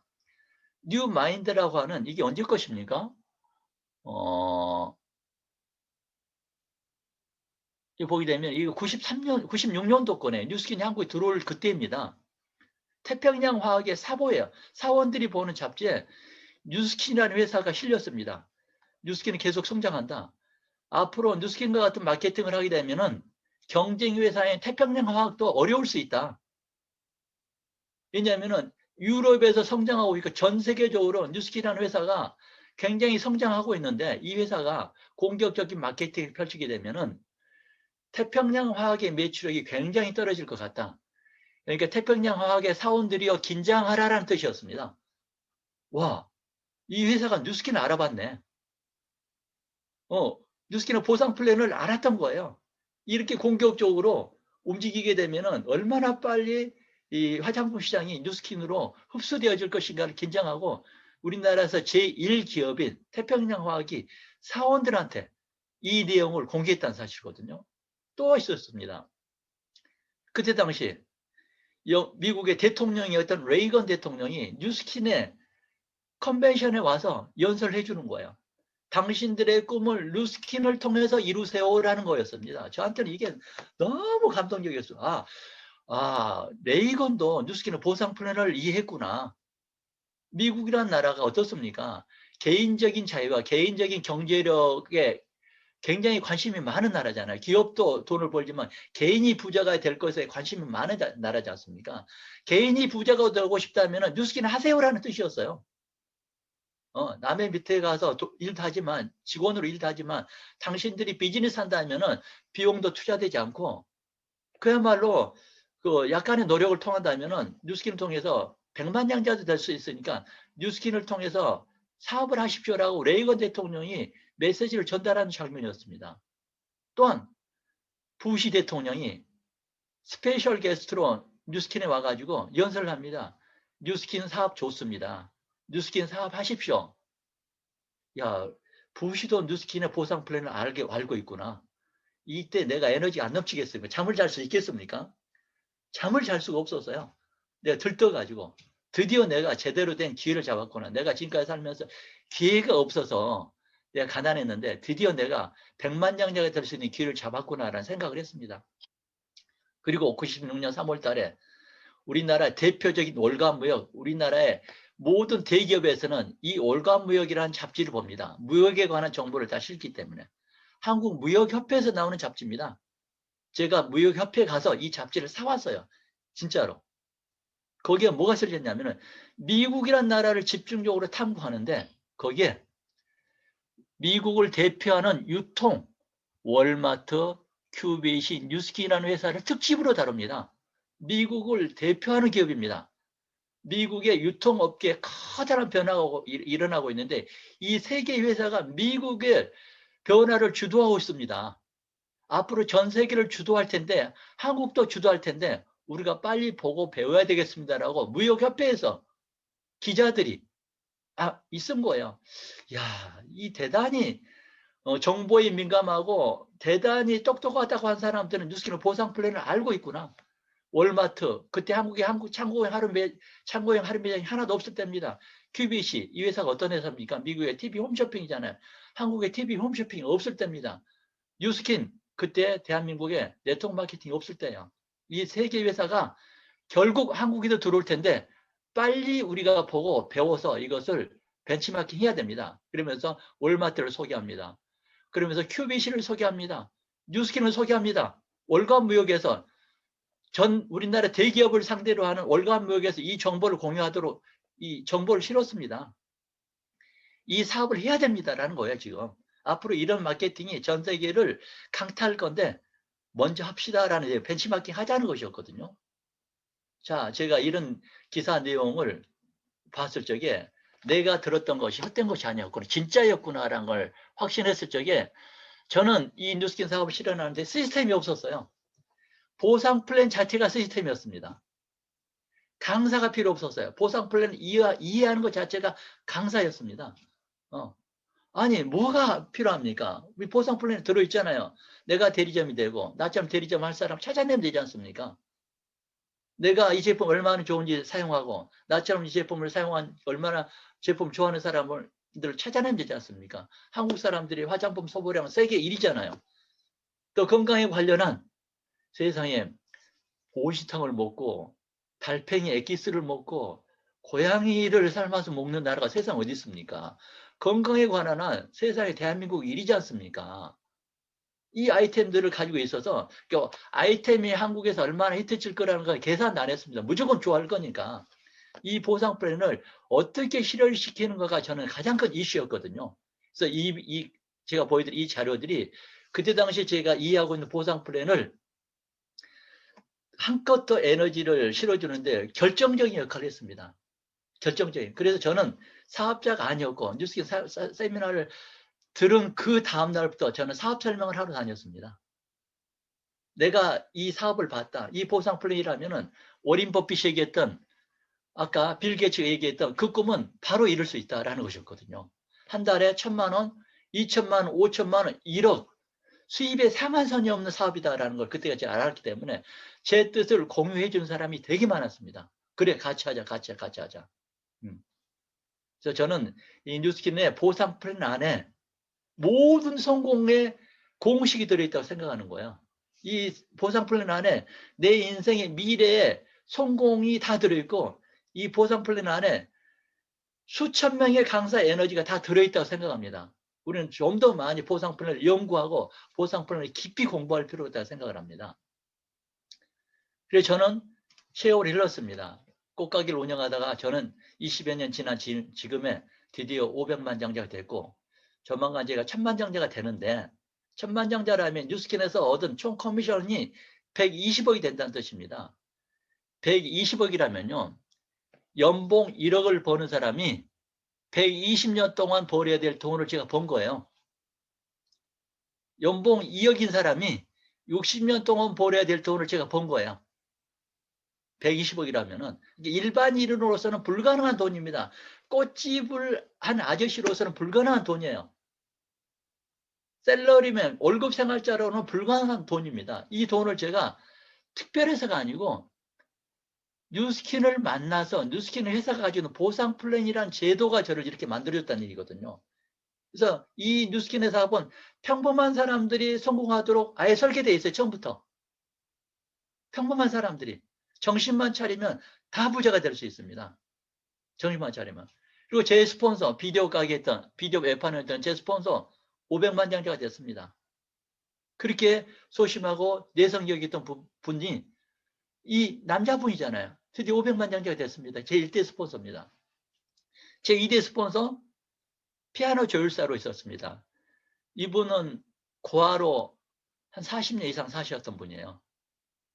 Speaker 2: 뉴 마인드라고 하는 이게 언제 것입니까? 이거 보게 되면 이거 96년도 거네. 뉴스킨이 한국에 들어올 그때입니다. 태평양 화학의 사보예요. 사원들이 보는 잡지에 뉴스킨이라는 회사가 실렸습니다. 뉴스킨은 계속 성장한다. 앞으로 뉴스킨과 같은 마케팅을 하게 되면은 경쟁 회사인 태평양 화학도 어려울 수 있다. 왜냐하면은 유럽에서 성장하고 있고 전 세계적으로 뉴스킨이라는 회사가 굉장히 성장하고 있는데 이 회사가 공격적인 마케팅을 펼치게 되면은 태평양 화학의 매출액이 굉장히 떨어질 것 같다. 그러니까 태평양 화학의 사원들이요 긴장하라라는 뜻이었습니다. 와, 이 회사가 뉴스킨을 알아봤네. 뉴스킨의 보상 플랜을 알았던 거예요. 이렇게 공격적으로 움직이게 되면은 얼마나 빨리 이 화장품 시장이 뉴스킨으로 흡수되어질 것인가를 긴장하고 우리나라에서 제1기업인 태평양화학이 사원들한테 이 내용을 공개했다는 사실이거든요. 또 있었습니다. 그때 당시 미국의 대통령이었던 레이건 대통령이 뉴스킨의 컨벤션에 와서 연설을 해주는 거예요. 당신들의 꿈을 뉴스킨을 통해서 이루세요라는 거였습니다. 저한테는 이게 너무 감동적이었어요. 레이건도 뉴스킨의 보상 플랜을 이해했구나. 미국이라는 나라가 어떻습니까? 개인적인 자유와 개인적인 경제력에 굉장히 관심이 많은 나라잖아요. 기업도 돈을 벌지만 개인이 부자가 될 것에 관심이 많은 나라지 않습니까? 개인이 부자가 되고 싶다면 뉴스킨 하세요라는 뜻이었어요. 남의 밑에 가서 일도 하지만 직원으로 일도 하지만 당신들이 비즈니스 한다면은 비용도 투자되지 않고 그야말로 그 약간의 노력을 통한다면은 뉴스킨을 통해서 백만장자도 될 수 있으니까 뉴스킨을 통해서 사업을 하십시오라고 레이건 대통령이 메시지를 전달하는 장면이었습니다. 또한 부시 대통령이 스페셜 게스트로 뉴스킨에 와가지고 연설을 합니다. 뉴스킨 사업 좋습니다. 뉴스킨 사업 하십시오. 야, 부시도 뉴스킨의 보상 플랜을 알고 있구나. 이때 내가 에너지가 안 넘치겠습니까? 잠을 잘 수 있겠습니까? 잠을 잘 수가 없었어요. 내가 들떠가지고 드디어 내가 제대로 된 기회를 잡았구나. 내가 지금까지 살면서 기회가 없어서 내가 가난했는데 드디어 내가 백만장자가 될 수 있는 기회를 잡았구나라는 생각을 했습니다. 그리고 96년 3월 달에 우리나라 대표적인 월간무역, 우리나라의 모든 대기업에서는 이 월간무역이라는 잡지를 봅니다. 무역에 관한 정보를 다 실기 때문에. 한국무역협회에서 나오는 잡지입니다. 제가 무역협회에 가서 이 잡지를 사왔어요. 진짜로. 거기에 뭐가 실렸냐면은 미국이란 나라를 집중적으로 탐구하는데 거기에 미국을 대표하는 유통, 월마트, QVC, 뉴스킨이라는 회사를 특집으로 다룹니다. 미국을 대표하는 기업입니다. 미국의 유통업계에 커다란 변화가 일어나고 있는데 이 세 개의 회사가 미국의 변화를 주도하고 있습니다. 앞으로 전 세계를 주도할 텐데 한국도 주도할 텐데 우리가 빨리 보고 배워야 되겠습니다라고 무역협회에서 기자들이 있은 거예요. 야, 이 대단히 정보에 민감하고 대단히 똑똑하다고 한 사람들은 뉴스킨의 보상 플랜을 알고 있구나. 월마트, 그때 한국에 창고형 하루 매장이 하나도 없을 때입니다. QVC, 이 회사가 어떤 회사입니까? 미국의 TV 홈쇼핑이잖아요. 한국의 TV 홈쇼핑이 없을 때입니다. 뉴스킨, 그때 대한민국에 네트워크 마케팅이 없을 때예요. 이 세 개 회사가 결국 한국에도 들어올 텐데 빨리 우리가 보고 배워서 이것을 벤치마킹 해야 됩니다. 그러면서 월마트를 소개합니다. 그러면서 QBC를 소개합니다. 뉴스킨을 소개합니다. 월간무역에서 우리나라 대기업을 상대로 하는 월간무역에서 이 정보를 공유하도록 이 정보를 실었습니다. 이 사업을 해야 됩니다라는 거예요, 지금. 앞으로 이런 마케팅이 전 세계를 강타할 건데 먼저 합시다라는 벤치마킹 하자는 것이었거든요. 자, 제가 이런 기사 내용을 봤을 적에 내가 들었던 것이 헛된 것이 아니었구나, 진짜였구나라는 걸 확신했을 적에 저는 이 뉴스킨 사업을 실현하는데 시스템이 없었어요. 보상 플랜 자체가 시스템이었습니다. 강사가 필요 없었어요. 보상 플랜을 이해하는 것 자체가 강사였습니다. 아니, 뭐가 필요합니까? 우리 보상 플랜에 들어있잖아요. 내가 대리점이 되고 나처럼 대리점 할 사람 찾아내면 되지 않습니까? 내가 이 제품 얼마나 좋은지 사용하고 나처럼 이 제품을 사용한 얼마나 제품 좋아하는 사람을 찾아내면 되지 않습니까? 한국 사람들이 화장품 소비량은 세계 1위잖아요. 또 건강에 관련한 세상에 보시탕을 먹고 달팽이 엑기스를 먹고 고양이를 삶아서 먹는 나라가 세상 어디 있습니까? 건강에 관한 한 세상에 대한민국 1위지 않습니까? 이 아이템들을 가지고 있어서 아이템이 한국에서 얼마나 히트칠 거라는 걸 계산도 안 했습니다. 무조건 좋아할 거니까. 이 보상 플랜을 어떻게 실현시키는 거가 저는 가장 큰 이슈였거든요. 그래서 제가 보여드린 이 자료들이 그때 당시 제가 이해하고 있는 보상 플랜을 한껏 더 에너지를 실어주는데 결정적인 역할을 했습니다. 결정적인. 그래서 저는 사업자가 아니었고 뉴스킨 세미나를 들은 그 다음 날부터 저는 사업 설명을 하러 다녔습니다. 내가 이 사업을 봤다. 이 보상 플랜이라면은 워린 버핏이 얘기했던, 아까 빌 게이츠가 얘기했던 그 꿈은 바로 이룰 수 있다라는 것이었거든요. 한 달에 1,000만 원, 2,000만 원, 5,000만 원, 1억 수입에 상한선이 없는 사업이다라는 걸 그때가 제가 알았기 때문에 제 뜻을 공유해 준 사람이 되게 많았습니다. 그래, 같이 하자. 그래서 저는 이 뉴스킨의 보상 플랜 안에 모든 성공의 공식이 들어있다고 생각하는 거야. 이 보상 플랜 안에 내 인생의 미래의 성공이 다 들어있고 이 보상 플랜 안에 수천 명의 강사 에너지가 다 들어있다고 생각합니다. 우리는 좀 더 많이 보상 플랜을 연구하고 보상 플랜을 깊이 공부할 필요가 있다고 생각을 합니다. 그래서 저는 세월이 흘렀습니다. 꽃가게를 운영하다가 저는 20여 년 지난 지금에 드디어 500만 장자가 됐고 조만간 제가 1000만 장자가 되는데 1000만 장자라면 뉴스킨에서 얻은 총 커미션이 120억이 된다는 뜻입니다. 120억이라면요. 연봉 1억을 버는 사람이 120년 동안 벌어야 될 돈을 제가 번 거예요. 연봉 2억인 사람이 60년 동안 벌어야 될 돈을 제가 번 거예요. 120억이라면은 일반인으로서는 불가능한 돈입니다. 꽃집을 한 아저씨로서는 불가능한 돈이에요. 셀러리맨, 월급 생활자로는 불가능한 돈입니다. 이 돈을 제가 특별해서가 아니고 뉴스킨을 만나서 뉴스킨 회사가 가지고 있는 보상 플랜이란 제도가 저를 이렇게 만들어줬다는 얘기거든요. 그래서 이 뉴스킨의 사업은 평범한 사람들이 성공하도록 아예 설계되어 있어요. 처음부터. 평범한 사람들이 정신만 차리면 다 부자가 될 수 있습니다. 정신만 차리면. 그리고 제 스폰서, 비디오 가게 했던, 비디오 웹판을 했던 제 스폰서 500만 장자가 됐습니다. 그렇게 소심하고 내성적이었던 분이 이 남자분이잖아요. 드디어 500만 장자가 됐습니다. 제 1대 스폰서입니다. 제 2대 스폰서 피아노 조율사로 있었습니다. 이분은 고아로 한 40년 이상 사셨던 분이에요.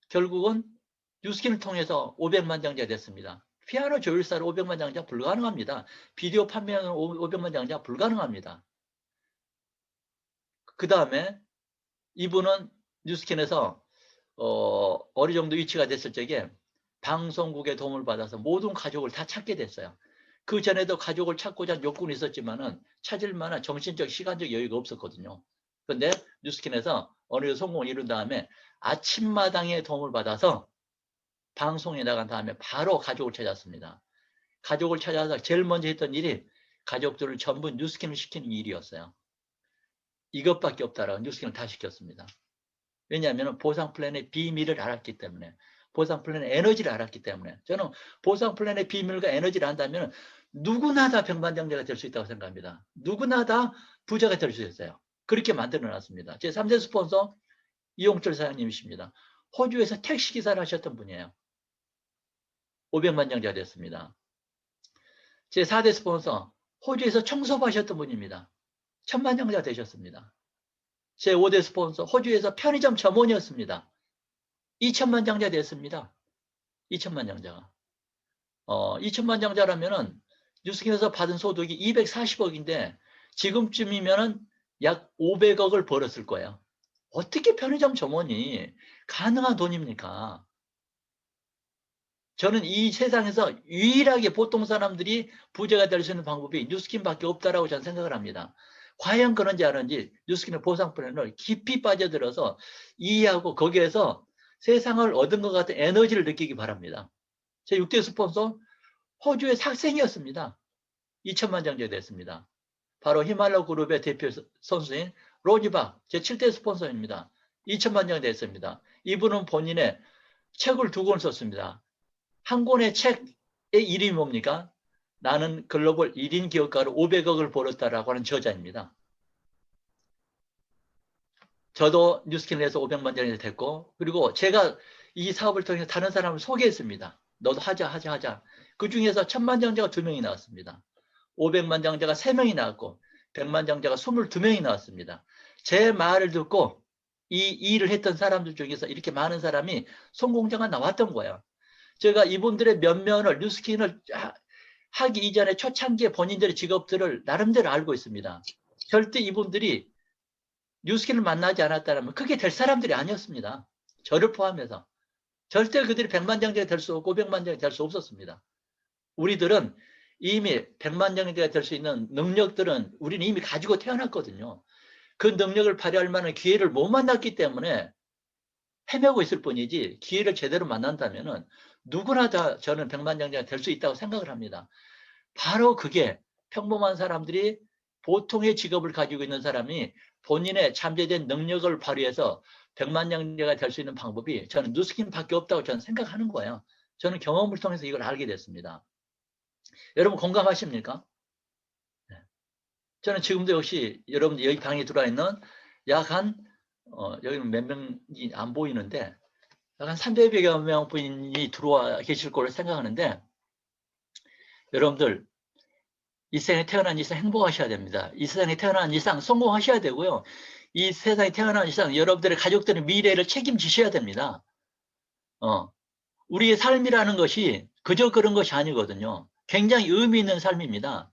Speaker 2: 결국은 뉴스킨을 통해서 500만 장자가 됐습니다. 피아노 조율사로 500만 장자 불가능합니다. 비디오 판매하는 500만 장자 불가능합니다. 그 다음에 이분은 뉴스킨에서 어느 정도 위치가 됐을 적에 방송국의 도움을 받아서 모든 가족을 다 찾게 됐어요. 그 전에도 가족을 찾고자 하는 욕구는 있었지만은 찾을 만한 정신적, 시간적 여유가 없었거든요. 그런데 뉴스킨에서 어느 정도 성공을 이룬 다음에 아침마당의 도움을 받아서 방송에 나간 다음에 바로 가족을 찾았습니다. 가족을 찾아서 제일 먼저 했던 일이 가족들을 전부 뉴스킨을 시키는 일이었어요. 이것밖에 없다라고 뉴스킨을 다 시켰습니다. 왜냐하면 보상 플랜의 비밀을 알았기 때문에 보상 플랜의 에너지를 알았기 때문에 저는 보상 플랜의 비밀과 에너지를 안다면 누구나 다 백만장자가 될 수 있다고 생각합니다. 누구나 다 부자가 될 수 있어요. 그렇게 만들어 놨습니다. 제 3대 스폰서 이용철 사장님이십니다. 호주에서 택시기사를 하셨던 분이에요. 500만장자가 됐습니다. 제 4대 스폰서 호주에서 청소부 하셨던 분입니다. 1000만장자 되셨습니다. 제 5대 스폰서 호주에서 편의점 점원이었습니다. 2000만장자 됐습니다. 2000만장자가. 2000만장자라면은 뉴스킨에서 받은 소득이 240억인데 지금쯤이면은 약 500억을 벌었을 거예요. 어떻게 편의점 점원이 가능한 돈입니까? 저는 이 세상에서 유일하게 보통 사람들이 부자가 될 수 있는 방법이 뉴스킨밖에 없다라고 저는 생각을 합니다. 과연 그런지 아는지 뉴스킨의 보상 플랜을 깊이 빠져들어서 이해하고 거기에서 세상을 얻은 것 같은 에너지를 느끼기 바랍니다. 제 6대 스폰서 호주의 학생이었습니다. 2000만장자 됐습니다. 바로 히말라 그룹의 대표 선수인 로지박 제 7대 스폰서입니다. 2000만장 됐습니다. 이분은 본인의 책을 2권을 썼습니다. 한 권의 책의 이름이 뭡니까? 나는 글로벌 1인 기업가로 500억을 벌었다라고 하는 저자입니다. 저도 뉴스킨에서 500만 장이 됐고 그리고 제가 이 사업을 통해서 다른 사람을 소개했습니다. 너도 하자. 그중에서 1000만장자가 2명이 나왔습니다. 500만장자가 3명이 나왔고 100만장자가 22명이 나왔습니다. 제 말을 듣고 이 일을 했던 사람들 중에서 이렇게 많은 사람이 성공자가 나왔던 거예요. 제가 이분들의 면면을 뉴스킨을 하기 이전에 초창기에 본인들의 직업들을 나름대로 알고 있습니다. 절대 이분들이 뉴스킨을 만나지 않았다면 그게 될 사람들이 아니었습니다. 저를 포함해서. 절대 그들이 100만장자가 될 수 없고 500만장자가 될 수 없었습니다. 우리들은 이미 100만장자가 될 수 있는 능력들은 우리는 이미 가지고 태어났거든요. 그 능력을 발휘할 만한 기회를 못 만났기 때문에 헤매고 있을 뿐이지 기회를 제대로 만난다면 누구나 다 저는 100만장자가 될 수 있다고 생각을 합니다. 바로 그게 평범한 사람들이 보통의 직업을 가지고 있는 사람이 본인의 잠재된 능력을 발휘해서 100만장자가 될 수 있는 방법이 저는 뉴스킨밖에 없다고 저는 생각하는 거예요. 저는 경험을 통해서 이걸 알게 됐습니다. 여러분 공감하십니까? 네. 저는 지금도 역시 여러분 여기 방에 들어와 있는 약 한 여기는 몇 명이 안 보이는데 약 한 300여 명 분이 들어와 계실 거로 생각하는데 여러분들 이 세상에 태어난 이상 행복하셔야 됩니다. 이 세상에 태어난 이상 성공하셔야 되고요. 이 세상에 태어난 이상 여러분들의 가족들의 미래를 책임지셔야 됩니다. 우리의 삶이라는 것이 그저 그런 것이 아니거든요. 굉장히 의미 있는 삶입니다.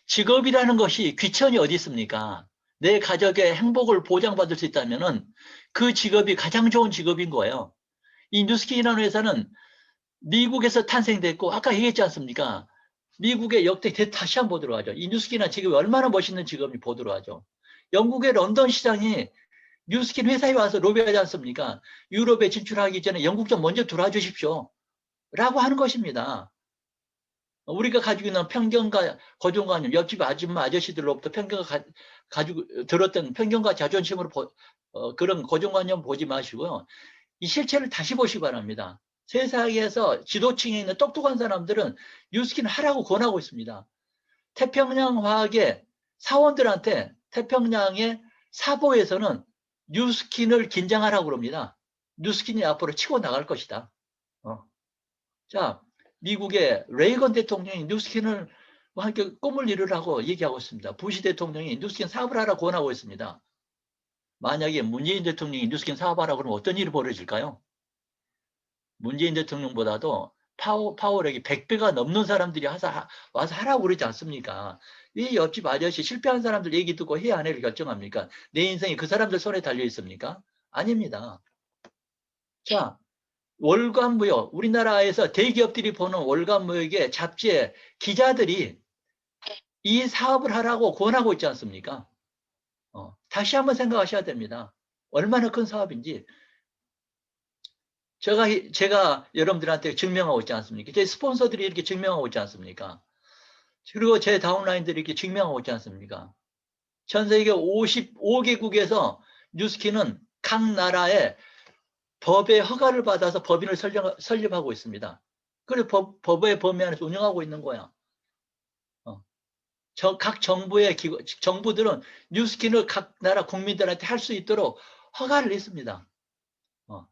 Speaker 2: 직업이라는 것이 귀천이 어디 있습니까? 내 가족의 행복을 보장받을 수 있다면 그 직업이 가장 좋은 직업인 거예요. 이 뉴스킨이라는 회사는 미국에서 탄생됐고 아까 얘기했지 않습니까? 미국의 역대 다시 한번 보도록 하죠. 이 뉴스킨이라는 직업이 얼마나 멋있는 직업인지 보도록 하죠. 영국의 런던 시장이 뉴스킨 회사에 와서 로비하지 않습니까? 유럽에 진출하기 전에 영국 좀 먼저 들어와 주십시오. 라고 하는 것입니다. 우리가 가지고 있는 편견과 고정관념, 옆집 아줌마 아저씨들로부터 가지고 들었던 편견과 자존심으로 그런 고정관념 보지 마시고요. 이 실체를 다시 보시기 바랍니다. 세상에서 지도층에 있는 똑똑한 사람들은 뉴스킨 하라고 권하고 있습니다. 태평양 화학의 사원들한테 태평양의 사보에서는 뉴스킨을 긴장하라고 그럽니다. 뉴스킨이 앞으로 치고 나갈 것이다. 자, 미국의 레이건 대통령이 뉴스킨을 함께 꿈을 이루라고 얘기하고 있습니다. 부시 대통령이 뉴스킨 사업을 하라고 권하고 있습니다. 만약에 문재인 대통령이 뉴스킨 사업하라고 그러면 어떤 일이 벌어질까요? 문재인 대통령보다도 파워력이 100배가 넘는 사람들이 와서 하라고 그러지 않습니까? 이 옆집 아저씨 실패한 사람들 얘기 듣고 해야 안 해를 결정합니까? 내 인생이 그 사람들 손에 달려 있습니까? 아닙니다. 자, 월간 무역, 우리나라에서 대기업들이 보는 월간 무역의 잡지에 기자들이 이 사업을 하라고 권하고 있지 않습니까? 다시 한번 생각하셔야 됩니다. 얼마나 큰 사업인지. 제가 여러분들한테 증명하고 있지 않습니까? 제 스폰서들이 이렇게 증명하고 있지 않습니까? 그리고 제 다운라인들이 이렇게 증명하고 있지 않습니까? 전 세계 55개국에서 뉴스킨은 각 나라의 법의 허가를 받아서 법인을 설립하고 있습니다. 그리고 법의 범위 안에서 운영하고 있는 거야. 각 정부들은 뉴스킨을 각 나라 국민들한테 할 수 있도록 허가를 했습니다.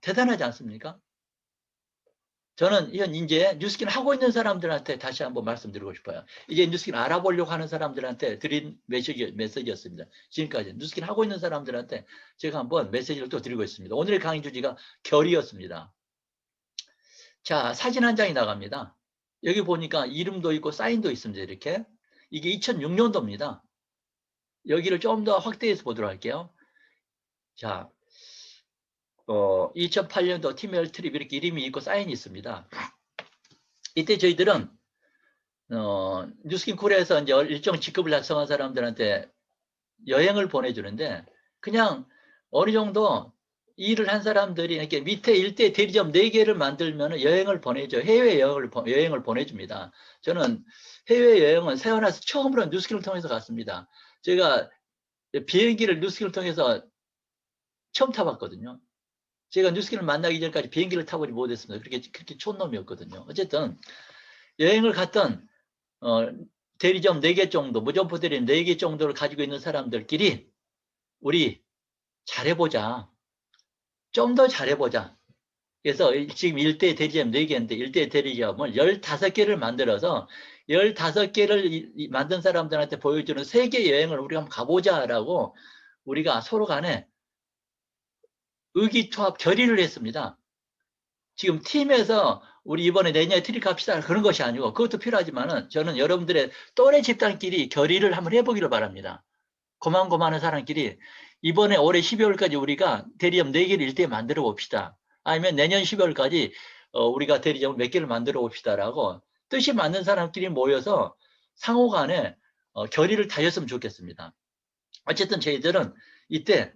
Speaker 2: 대단하지 않습니까? 저는 이제 뉴스킨 하고 있는 사람들한테 다시 한번 말씀드리고 싶어요. 이제 뉴스킨 알아보려고 하는 사람들한테 드린 메시지였습니다. 지금까지 뉴스킨 하고 있는 사람들한테 제가 한번 메시지를 또 드리고 있습니다. 오늘의 강의 주제가 결이었습니다. 자, 사진 한 장이 나갑니다. 여기 보니까 이름도 있고 사인도 있습니다. 이렇게. 이게 2006년도입니다. 여기를 좀 더 확대해서 보도록 할게요. 자, 2008년도 팀웰 트립 이렇게 이름이 있고 사인이 있습니다. 이때 저희들은 뉴스킨 코리아에서 이제 일정 직급을 달성한 사람들한테 여행을 보내주는데 그냥 어느 정도 일을 한 사람들이 이렇게 밑에 일대 대리점 4개를 만들면 여행을 보내죠. 해외 여행을 보내줍니다. 저는 해외 여행은 태어나서 처음으로 뉴스킨을 통해서 갔습니다. 제가 비행기를 뉴스킨을 통해서 처음 타봤거든요. 제가 뉴스킨을 만나기 전까지 비행기를 타보지 못했습니다. 그렇게 촌놈이었거든요. 어쨌든 여행을 갔던 대리점 4개 정도, 무점포 대리점 4개 정도를 가지고 있는 사람들끼리 우리 잘해보자. 좀 더 잘해보자. 그래서 지금 1대 대리점 4개인데 1대 대리점을 15개를 만들어서 15개를 만든 사람들한테 보여주는 세계 여행을 우리가 한번 가보자라고 우리가 서로 간에 의기투합 결의를 했습니다. 지금 팀에서 우리 이번에 내년에 트립 갑시다 그런 것이 아니고 그것도 필요하지만은 저는 여러분들의 또래 집단끼리 결의를 한번 해보기를 바랍니다. 고만고만한 사람끼리 이번에 올해 12월까지 우리가 대리점 4개를 일대에 만들어 봅시다. 아니면 내년 12월까지 우리가 대리점을 몇 개를 만들어 봅시다라고 뜻이 맞는 사람끼리 모여서 상호 간에 결의를 다졌으면 좋겠습니다. 어쨌든 저희들은 이때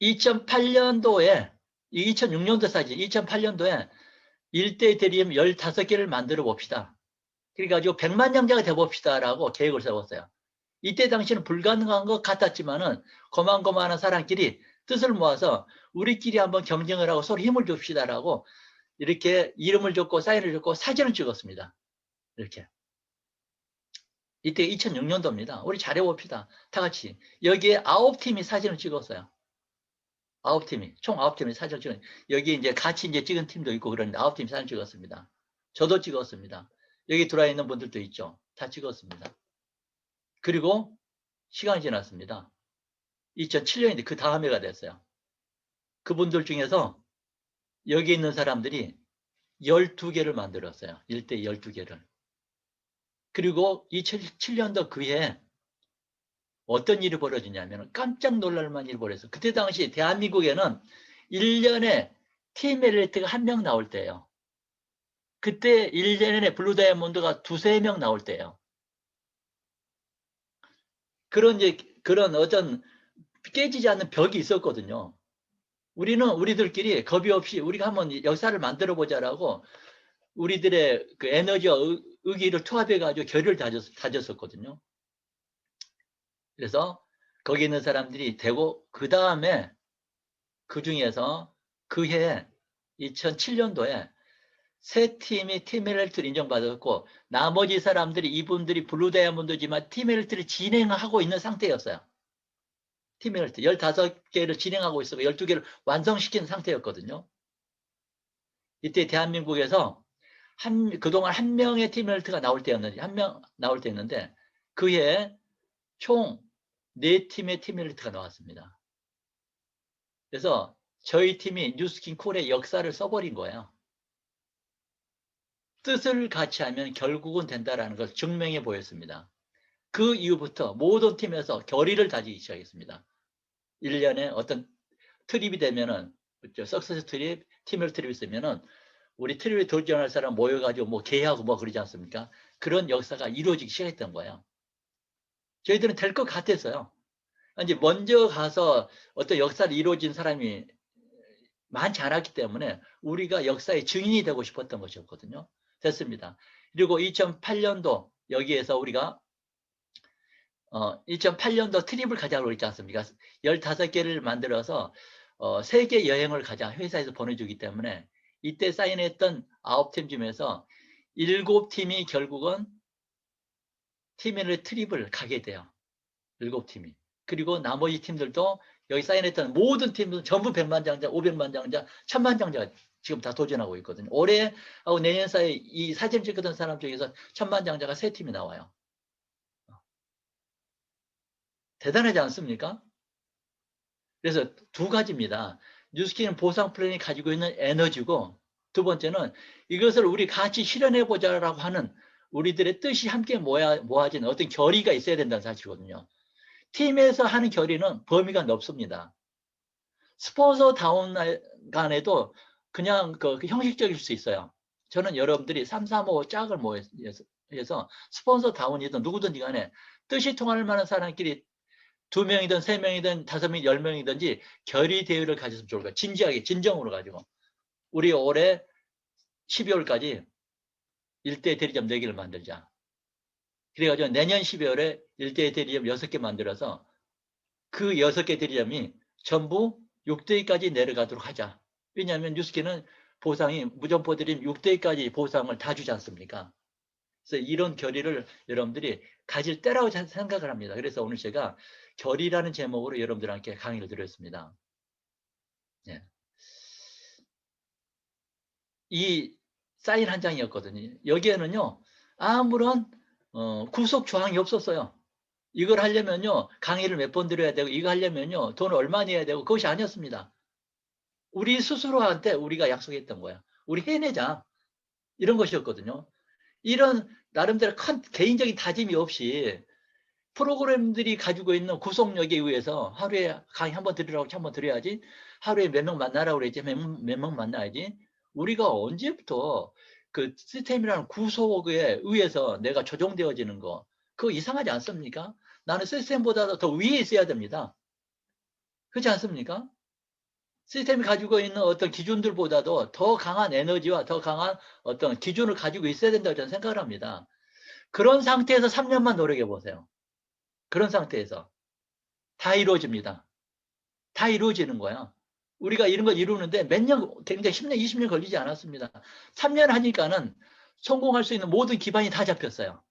Speaker 2: 2008년도에 2006년도 사진 2008년도에 1대 대리점 15개를 만들어 봅시다. 그래가지고 100만 명자가 돼봅시다 라고 계획을 세웠어요. 이때 당시는 불가능한 것 같았지만은 고만고만한 사람끼리 뜻을 모아서 우리끼리 한번 경쟁을 하고 서로 힘을 줍시다라고 이렇게 이름을 줬고 사인을 줬고 사진을 찍었습니다. 이렇게. 이때 2006년도입니다. 우리 잘해봅시다. 다 같이. 여기에 9팀이 사진을 찍었어요. 9팀이. 총 9팀이 사진을 찍은. 여기 이제 같이 이제 찍은 팀도 있고 그런데 9팀이 사진 찍었습니다. 저도 찍었습니다. 여기 들어와 있는 분들도 있죠. 다 찍었습니다. 그리고 시간이 지났습니다. 2007년인데 그 다음 해가 됐어요. 그분들 중에서 여기 있는 사람들이 12개를 만들었어요. 1대 12개를. 그리고 2007년도 그해 어떤 일이 벌어지냐면 깜짝 놀랄만 일이 벌어졌어요. 그때 당시 대한민국에는 1년에 팀 엘리트가 1명 나올 때예요. 그때 1년에 블루 다이아몬드가 2~3명 나올 때예요. 그런 어떤 깨지지 않는 벽이 있었거든요. 우리는 우리들끼리 겁이 없이 우리가 한번 역사를 만들어 보자라고 우리들의 그 에너지와 의기를 투합해가지고 결의를 다졌었거든요. 그래서 거기 있는 사람들이 되고 그 다음에 그 중에서 그해 2007년도에 세 팀이 팀 엘리트를 인정받았고 나머지 사람들이 이분들이 블루 다이아몬드지만 팀 엘리트를 진행하고 있는 상태였어요. 팀 엘리트 15개를 진행하고 있었고 12개를 완성시킨 상태였거든요. 이때 대한민국에서 그동안 1명의 팀 엘리트가 나올 때였는데 1명 나올 때였는데 그해 총 4팀의 팀 엘리트가 나왔습니다. 그래서 저희 팀이 뉴스킨 콜의 역사를 써버린 거예요. 뜻을 같이 하면 결국은 된다라는 걸 증명해 보였습니다. 그 이후부터 모든 팀에서 결의를 다지기 시작했습니다. 1년에 어떤 트립이 되면은 석세스 트립, 팀웰 트립이 있으면은 우리 트립에 도전할 사람 모여가지고 뭐 개하고 뭐 그러지 않습니까? 그런 역사가 이루어지기 시작했던 거예요. 저희들은 될 것 같았어요. 이제 먼저 가서 어떤 역사를 이루어진 사람이 많지 않았기 때문에 우리가 역사의 증인이 되고 싶었던 것이었거든요. 됐습니다. 그리고 2008년도 여기에서 우리가 2008년도 트립을 가자고 그랬지 않습니까? 15개를 만들어서 세계 여행을 가자 회사에서 보내주기 때문에 이때 사인했던 9팀 중에서 7팀이 결국은 팀의 트립을 가게 돼요. 7팀이. 그리고 나머지 팀들도 여기 사인했던 모든 팀들은 전부 100만 장자, 500만 장자, 1000만 장자 지금 다 도전하고 있거든요. 올해하고 내년 사이에 이 사진 찍었던 사람 중에서 1000만 장자가 3팀이 나와요. 대단하지 않습니까? 그래서 두 가지입니다. 뉴스킨은 보상 플랜이 가지고 있는 에너지고, 두 번째는 이것을 우리 같이 실현해 보자라고 하는 우리들의 뜻이 함께 모아진 어떤 결의가 있어야 된다는 사실이거든요. 팀에서 하는 결의는 범위가 넓습니다. 스폰서 다운 간에도 그냥 그 형식적일 수 있어요. 저는 여러분들이 3, 4, 5 짝을 모여서 스폰서 다운이든 누구든지 간에 뜻이 통할 만한 사람끼리 2명이든 3명이든 5명, 10명이든지 결의 대회를 가졌으면 좋을 거예요. 진지하게, 진정으로 가지고. 우리 올해 12월까지 일대 대리점 4개를 만들자. 그래가지고 내년 12월에 일대 대리점 6개 만들어서 그 6개 대리점이 전부 6대까지 내려가도록 하자. 왜냐하면 뉴스키는 보상이 무점포 대리점 6대까지 보상을 다 주지 않습니까? 그래서 이런 결의를 여러분들이 가질 때라고 생각을 합니다. 그래서 오늘 제가 결의라는 제목으로 여러분들한테 강의를 드렸습니다. 네. 이 사인 한 장이었거든요. 여기에는요, 아무런 구속 조항이 없었어요. 이걸 하려면요, 강의를 몇 번 드려야 되고, 이거 하려면요, 돈을 얼마 내야 되고, 그것이 아니었습니다. 우리 스스로한테 우리가 약속했던 거야. 우리 해내자. 이런 것이었거든요. 이런 나름대로 큰 개인적인 다짐이 없이 프로그램들이 가지고 있는 구속력에 의해서 하루에 강의 한 번 드리라고 한 번 드려야지, 하루에 몇 명 만나라고 그랬지, 몇 명 만나야지. 우리가 언제부터 그 시스템이라는 구속에 의해서 내가 조종되어지는 거, 그거 이상하지 않습니까? 나는 시스템보다 더 위에 있어야 됩니다. 그렇지 않습니까? 시스템이 가지고 있는 어떤 기준들보다도 더 강한 에너지와 더 강한 어떤 기준을 가지고 있어야 된다고 저는 생각을 합니다. 그런 상태에서 3년만 노력해 보세요. 그런 상태에서 다 이루어집니다. 다 이루어지는 거야. 우리가 이런 걸 이루는데 몇 년, 굉장히 10년, 20년 걸리지 않았습니다. 3년 하니까는 성공할 수 있는 모든 기반이 다 잡혔어요.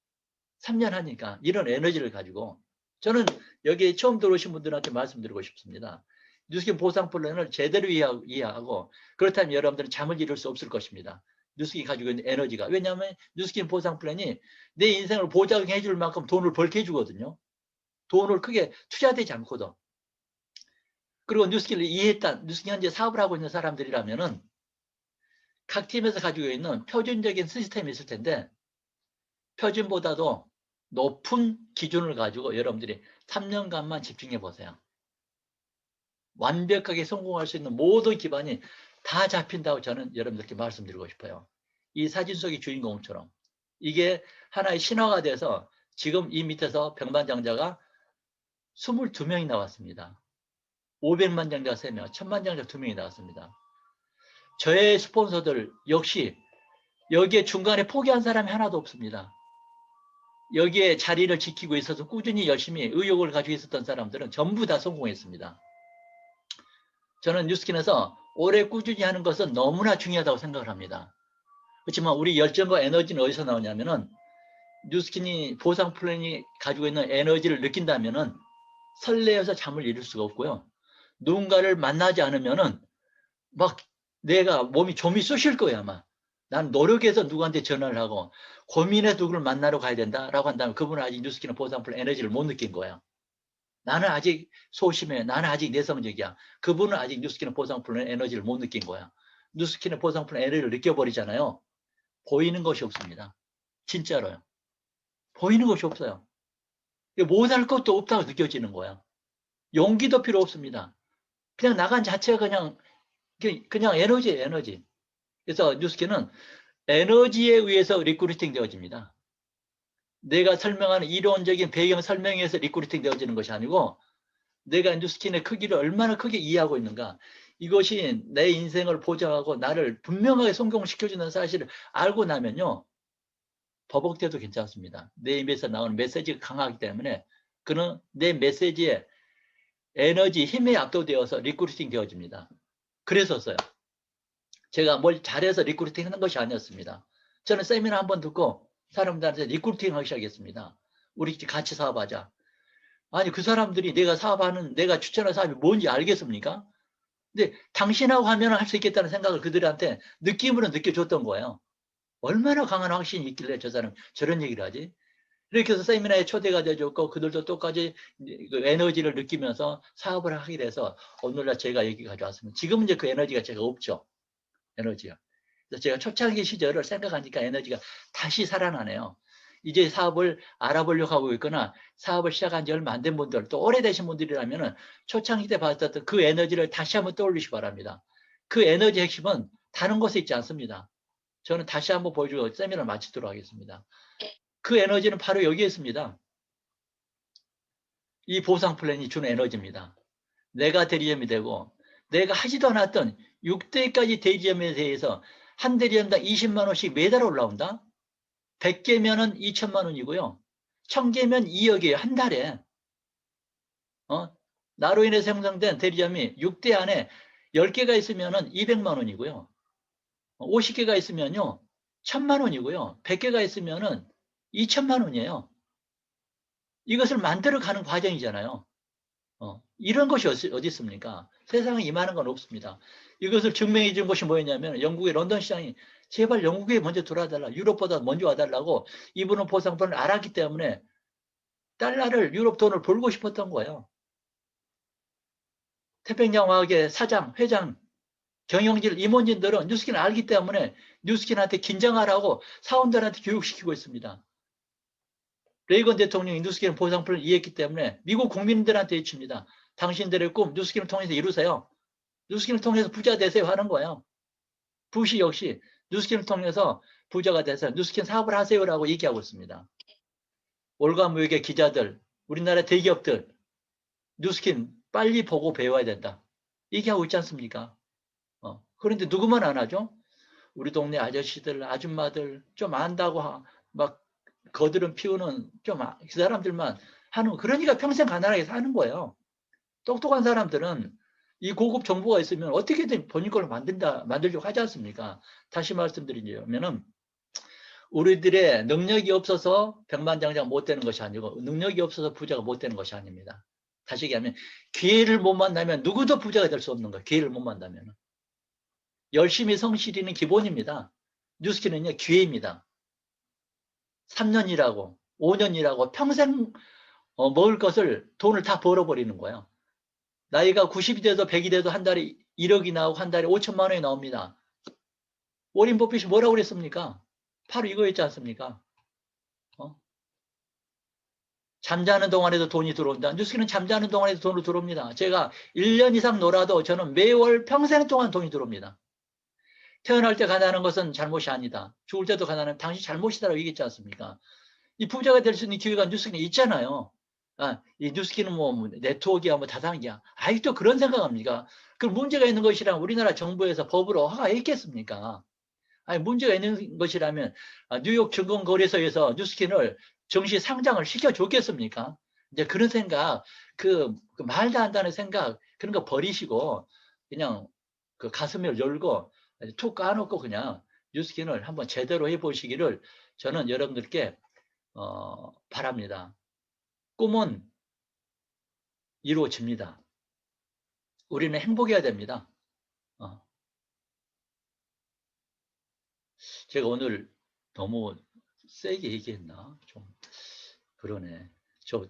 Speaker 2: 3년 하니까 이런 에너지를 가지고 저는 여기 처음 들어오신 분들한테 말씀드리고 싶습니다. 뉴스킨 보상 플랜을 제대로 이해하고 그렇다면 여러분들은 잠을 이룰 수 없을 것입니다. 뉴스킨이 가지고 있는 에너지가. 왜냐하면 뉴스킨 보상 플랜이 내 인생을 보장해 줄 만큼 돈을 벌게 해주거든요. 돈을 크게 투자되지 않거든. 그리고 뉴스킨을 이해했다. 뉴스킨 현재 사업을 하고 있는 사람들이라면은 각 팀에서 가지고 있는 표준적인 시스템이 있을 텐데 표준보다도 높은 기준을 가지고 여러분들이 3년간만 집중해 보세요. 완벽하게 성공할 수 있는 모든 기반이 다 잡힌다고 저는 여러분들께 말씀드리고 싶어요. 이 사진 속의 주인공처럼. 이게 하나의 신화가 돼서 지금 이 밑에서 백만장자가 22명이 나왔습니다. 500만 장자 3명, 1000만 장자 2명이 나왔습니다. 저의 스폰서들 역시 여기에 중간에 포기한 사람이 하나도 없습니다. 여기에 자리를 지키고 있어서 꾸준히 열심히 의욕을 가지고 있었던 사람들은 전부 다 성공했습니다. 저는 뉴스킨에서 오래 꾸준히 하는 것은 너무나 중요하다고 생각을 합니다. 그렇지만 우리 열정과 에너지는 어디서 나오냐면은 뉴스킨이 보상 플랜이 가지고 있는 에너지를 느낀다면은 설레어서 잠을 이룰 수가 없고요. 누군가를 만나지 않으면은 막 내가 몸이 좀이 쑤실 거야 아마. 난 노력해서 누구한테 전화를 하고 고민해서 누구를 만나러 가야 된다라고 한다면 그분은 아직 뉴스킨의 보상 플랜 에너지를 못 느낀 거야. 나는 아직 소심해. 나는 아직 내성적이야. 그분은 아직 뉴스킨의 보상 플랜 에너지를 못 느낀 거야. 뉴스킨의 보상 플랜 에너지를 느껴버리잖아요. 보이는 것이 없습니다. 진짜로요. 보이는 것이 없어요. 못할 것도 없다고 느껴지는 거야. 용기도 필요 없습니다. 그냥 나간 자체가 그냥 에너지예요, 에너지. 그래서 뉴스킨은 에너지에 의해서 리크루팅 되어집니다. 내가 설명하는 이론적인 배경 설명에서 리크루팅 되어지는 것이 아니고 내가 뉴스킨의 크기를 얼마나 크게 이해하고 있는가. 이것이 내 인생을 보장하고 나를 분명하게 성공시켜주는 사실을 알고 나면요. 버벅대도 괜찮습니다. 내 입에서 나오는 메시지가 강하기 때문에 그는 내 메시지에 에너지, 힘에 압도되어서 리크루팅 되어집니다. 그랬었어요. 제가 뭘 잘해서 리크루팅 하는 것이 아니었습니다. 저는 세미나 한번 듣고 사람들한테 리크루팅 하기 시작했습니다. 우리 같이 사업하자. 아니, 그 사람들이 내가 추천한 사업이 뭔지 알겠습니까? 근데 당신하고 하면 할 수 있겠다는 생각을 그들한테 느낌으로 느껴줬던 거예요. 얼마나 강한 확신이 있길래 저 사람 저런 얘기를 하지? 이렇게 해서 세미나에 초대가 되어줬고 그들도 똑같이 그 에너지를 느끼면서 사업을 하게 돼서 오늘날 제가 여기 가져왔습니다. 지금은 이제 그 에너지가 제가 없죠. 에너지가. 그래서 제가 초창기 시절을 생각하니까 에너지가 다시 살아나네요. 이제 사업을 알아보려고 하고 있거나 사업을 시작한 지 얼마 안 된 분들, 또 오래되신 분들이라면 초창기 때 봤었던 그 에너지를 다시 한번 떠올리시기 바랍니다. 그 에너지 핵심은 다른 곳에 있지 않습니다. 저는 다시 한번 보여주고 세미나를 마치도록 하겠습니다. 그 에너지는 바로 여기에 있습니다. 이 보상 플랜이 주는 에너지입니다. 내가 대리점이 되고 내가 하지도 않았던 6대까지 대리점에 대해서 한 대리점당 20만 원씩 매달 올라온다. 100개면은 2천만 원이고요. 1000개면 2억이에요. 한 달에. 나로 인해 생성된 대리점이 6대 안에 10개가 있으면은 200만 원이고요. 50개가 있으면요. 1000만 원이고요. 100개가 있으면은 2천만 원이에요. 이것을 만들어가는 과정이잖아요. 이런 것이 어디 있습니까? 세상에 이만한 건 없습니다. 이것을 증명해 준 것이 뭐였냐면 영국의 런던 시장이 제발 영국에 먼저 들어와달라. 유럽보다 먼저 와달라고 이분은 보상권을 알았기 때문에 달러를 유럽 돈을 벌고 싶었던 거예요. 태평양화학의 사장, 회장, 경영진, 임원진들은 뉴스킨을 알기 때문에 뉴스킨한테 긴장하라고 사원들한테 교육시키고 있습니다. 레이건 대통령이 뉴스킨 보상권을 이해했기 때문에 미국 국민들한테 외칩니다. 당신들의 꿈 뉴스킨을 통해서 이루세요. 뉴스킨을 통해서 부자 되세요 하는 거예요. 부시 역시 뉴스킨을 통해서 부자가 돼서 뉴스킨 사업을 하세요라고 얘기하고 있습니다. 월가무역의 기자들, 우리나라 대기업들 뉴스킨 빨리 보고 배워야 된다. 얘기하고 있지 않습니까? 그런데 누구만 안 하죠? 우리 동네 아저씨들, 아줌마들 좀 안다고 막 거드름 피우는 그 사람들만 하는, 그러니까 평생 가난하게 사는 거예요. 똑똑한 사람들은 이 고급 정보가 있으면 어떻게든 본인 걸 만들려고 하지 않습니까? 다시 말씀드리면은 우리들의 능력이 없어서 백만장자 못 되는 것이 아니고 능력이 없어서 부자가 못 되는 것이 아닙니다. 다시 얘기하면 기회를 못 만나면 누구도 부자가 될 수 없는 거예요. 기회를 못 만나면. 열심히 성실히는 기본입니다. 뉴스킨은요, 기회입니다. 3년이라고 5년이라고 평생 먹을 것을 돈을 다 벌어버리는 거예요. 나이가 90이 돼도 100이 돼도 한 달에 1억이 나오고 한 달에 5천만 원이 나옵니다. 워린 버핏이 뭐라고 그랬습니까? 바로 이거였지 않습니까? 잠자는 동안에도 돈이 들어온다. 뉴스킨은 잠자는 동안에도 돈이 들어옵니다. 제가 1년 이상 놀아도 저는 매월 평생 동안 돈이 들어옵니다. 태어날 때 가난한 것은 잘못이 아니다. 죽을 때도 가난한 당신 잘못이다라고 얘기했지 않습니까? 이 부자가 될 수 있는 기회가 뉴스킨에 있잖아요. 이 뉴스킨은 뭐 네트워크야 뭐 다단계야. 아직도 그런 생각합니까? 그 문제가 있는 것이랑 우리나라 정부에서 법으로 허가했겠습니까? 아니, 문제가 있는 것이라면 뉴욕 증권거래소에서 뉴스킨을 정시 상장을 시켜줬겠습니까? 이제 그런 생각, 그 말도 안 되는 생각, 그런 거 버리시고 그냥 그 가슴을 열고 툭 까놓고 그냥 뉴스킨을 한번 제대로 해보시기를 저는 여러분들께 바랍니다. 꿈은 이루어집니다. 우리는 행복해야 됩니다. 제가 오늘 너무 세게 얘기했나? 좀 그러네. 저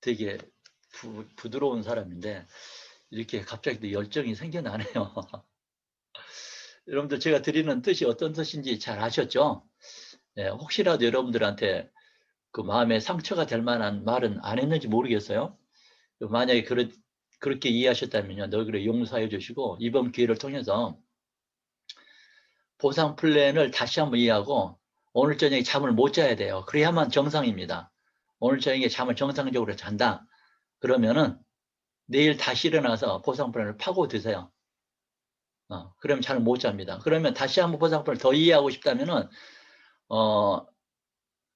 Speaker 2: 되게 부드러운 사람인데 이렇게 갑자기 또 열정이 생겨나네요. 여러분들 제가 드리는 뜻이 어떤 뜻인지 잘 아셨죠? 네, 혹시라도 여러분들한테 그 마음에 상처가 될 만한 말은 안 했는지 모르겠어요. 만약에 그렇게 이해하셨다면요, 너희를 용서해 주시고 이번 기회를 통해서 보상 플랜을 다시 한번 이해하고 오늘 저녁에 잠을 못 자야 돼요. 그래야만 정상입니다. 오늘 저녁에 잠을 정상적으로 잔다. 그러면은 내일 다시 일어나서 보상 플랜을 파고 드세요. 그러면 잘 못 잡니다. 그러면 다시 한번 보상 플랜을 더 이해하고 싶다면은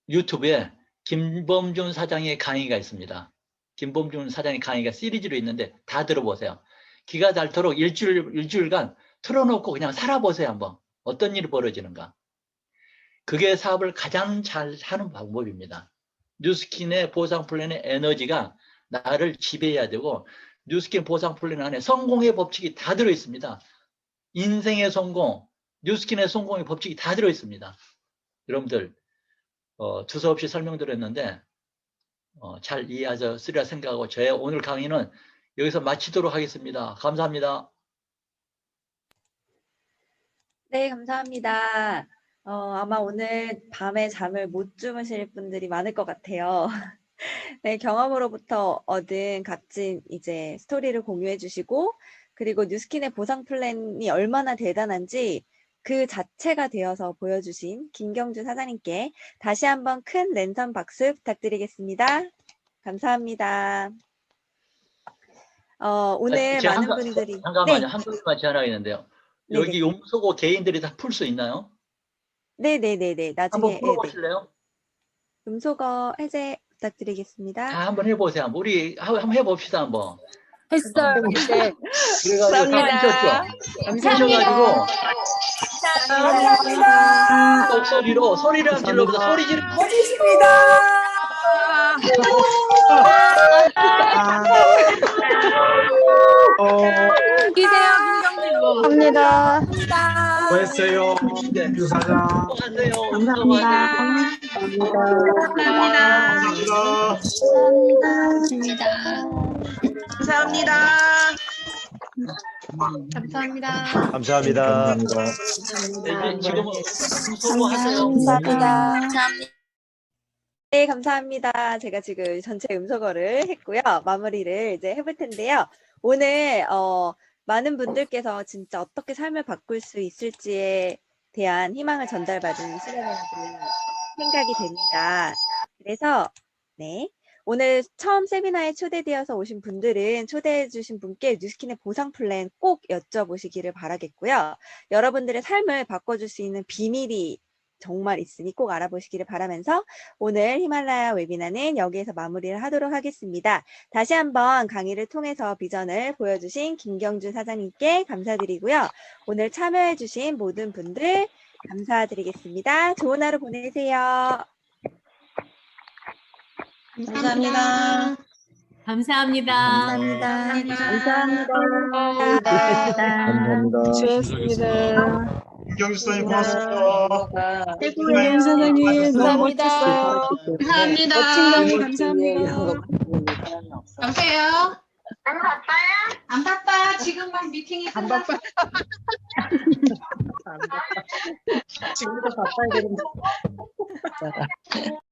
Speaker 2: 유튜브에 김범준 사장의 강의가 있습니다. 김범준 사장님 강의가 시리즈로 있는데 다 들어보세요. 기가 닳도록 일주일간 틀어놓고 그냥 살아보세요. 한번. 어떤 일이 벌어지는가. 그게 사업을 가장 잘 하는 방법입니다. 뉴스킨의 보상 플랜의 에너지가 나를 지배해야 되고, 뉴스킨 보상 플랜 안에 성공의 법칙이 다 들어있습니다. 인생의 성공, 뉴스킨의 성공의 법칙이 다 들어있습니다. 여러분들 두서없이 설명드렸는데 잘 이해하셨으리라 생각하고 저의 오늘 강의는 여기서 마치도록 하겠습니다. 감사합니다.
Speaker 1: 네, 감사합니다. 아마 오늘 밤에 잠을 못 주무실 분들이 많을 것 같아요. 네, 경험으로부터 얻은 값진 이제 스토리를 공유해 주시고, 그리고 뉴스킨의 보상 플랜이 얼마나 대단한지 그 자체가 되어서 보여주신 김경주 사장님께 다시 한번 큰 랜선 박수 부탁드리겠습니다. 감사합니다. 오늘
Speaker 2: 제가
Speaker 1: 많은 분들이
Speaker 2: 잠깐만요.
Speaker 1: 네,
Speaker 2: 한 가지만 제안하겠는데요.
Speaker 1: 네네.
Speaker 2: 여기 용서고 개인들이 다 풀 수 있나요?
Speaker 1: 네네네네. 나중에
Speaker 2: 한번 풀어보실래요?
Speaker 1: 음소거 해제 부탁드리겠습니다.
Speaker 2: 다 한번 해보세요. 우리 한번 해봅시다. 한번.
Speaker 3: 했어요. 이제
Speaker 2: 그래가지고 다 푸셨죠? 푸셔가지고 목소리로 소리를 한번 질러보세요. 소리 지르.
Speaker 3: 기세요, 김경님.
Speaker 4: 합니다.
Speaker 5: 수고했어요.
Speaker 2: 네.
Speaker 5: 유 사장.
Speaker 2: 수고하세요.
Speaker 4: 감사합니다.
Speaker 2: 네, 지금은 수고하세요.
Speaker 1: 네, 감사합니다. 제가 지금 전체 음소거를 했고요. 마무리를 이제 해볼 텐데요. 오늘 많은 분들께서 진짜 어떻게 삶을 바꿀 수 있을지에 대한 희망을 전달받은 시간이라고 생각이 됩니다. 그래서 네, 오늘 처음 세미나에 초대되어서 오신 분들은 초대해 주신 분께 뉴스킨의 보상 플랜 꼭 여쭤보시기를 바라겠고요. 여러분들의 삶을 바꿔줄 수 있는 비밀이 정말 있으니 꼭 알아보시기를 바라면서 오늘 히말라야 웨비나는 여기에서 마무리를 하도록 하겠습니다. 다시 한번 강의를 통해서 비전을 보여주신 김경준 사장님께 감사드리고요. 오늘 참여해주신 모든 분들 감사드리겠습니다. 좋은 하루 보내세요.
Speaker 3: 감사합니다. 감사합니다.
Speaker 4: 감사합니다.
Speaker 5: 수고했습니다. 김경주 사장님 고맙습니다.
Speaker 4: 김경주 사장님 너무 멋졌어요.
Speaker 3: 감사합니다.
Speaker 4: 멋진 강의 감사합니다.
Speaker 3: 여보세요? 안 바빠요? 안 바빠. 지금 막 미팅이 끝났어. 안 바빠.
Speaker 4: 지금부터 바빠야 되는데.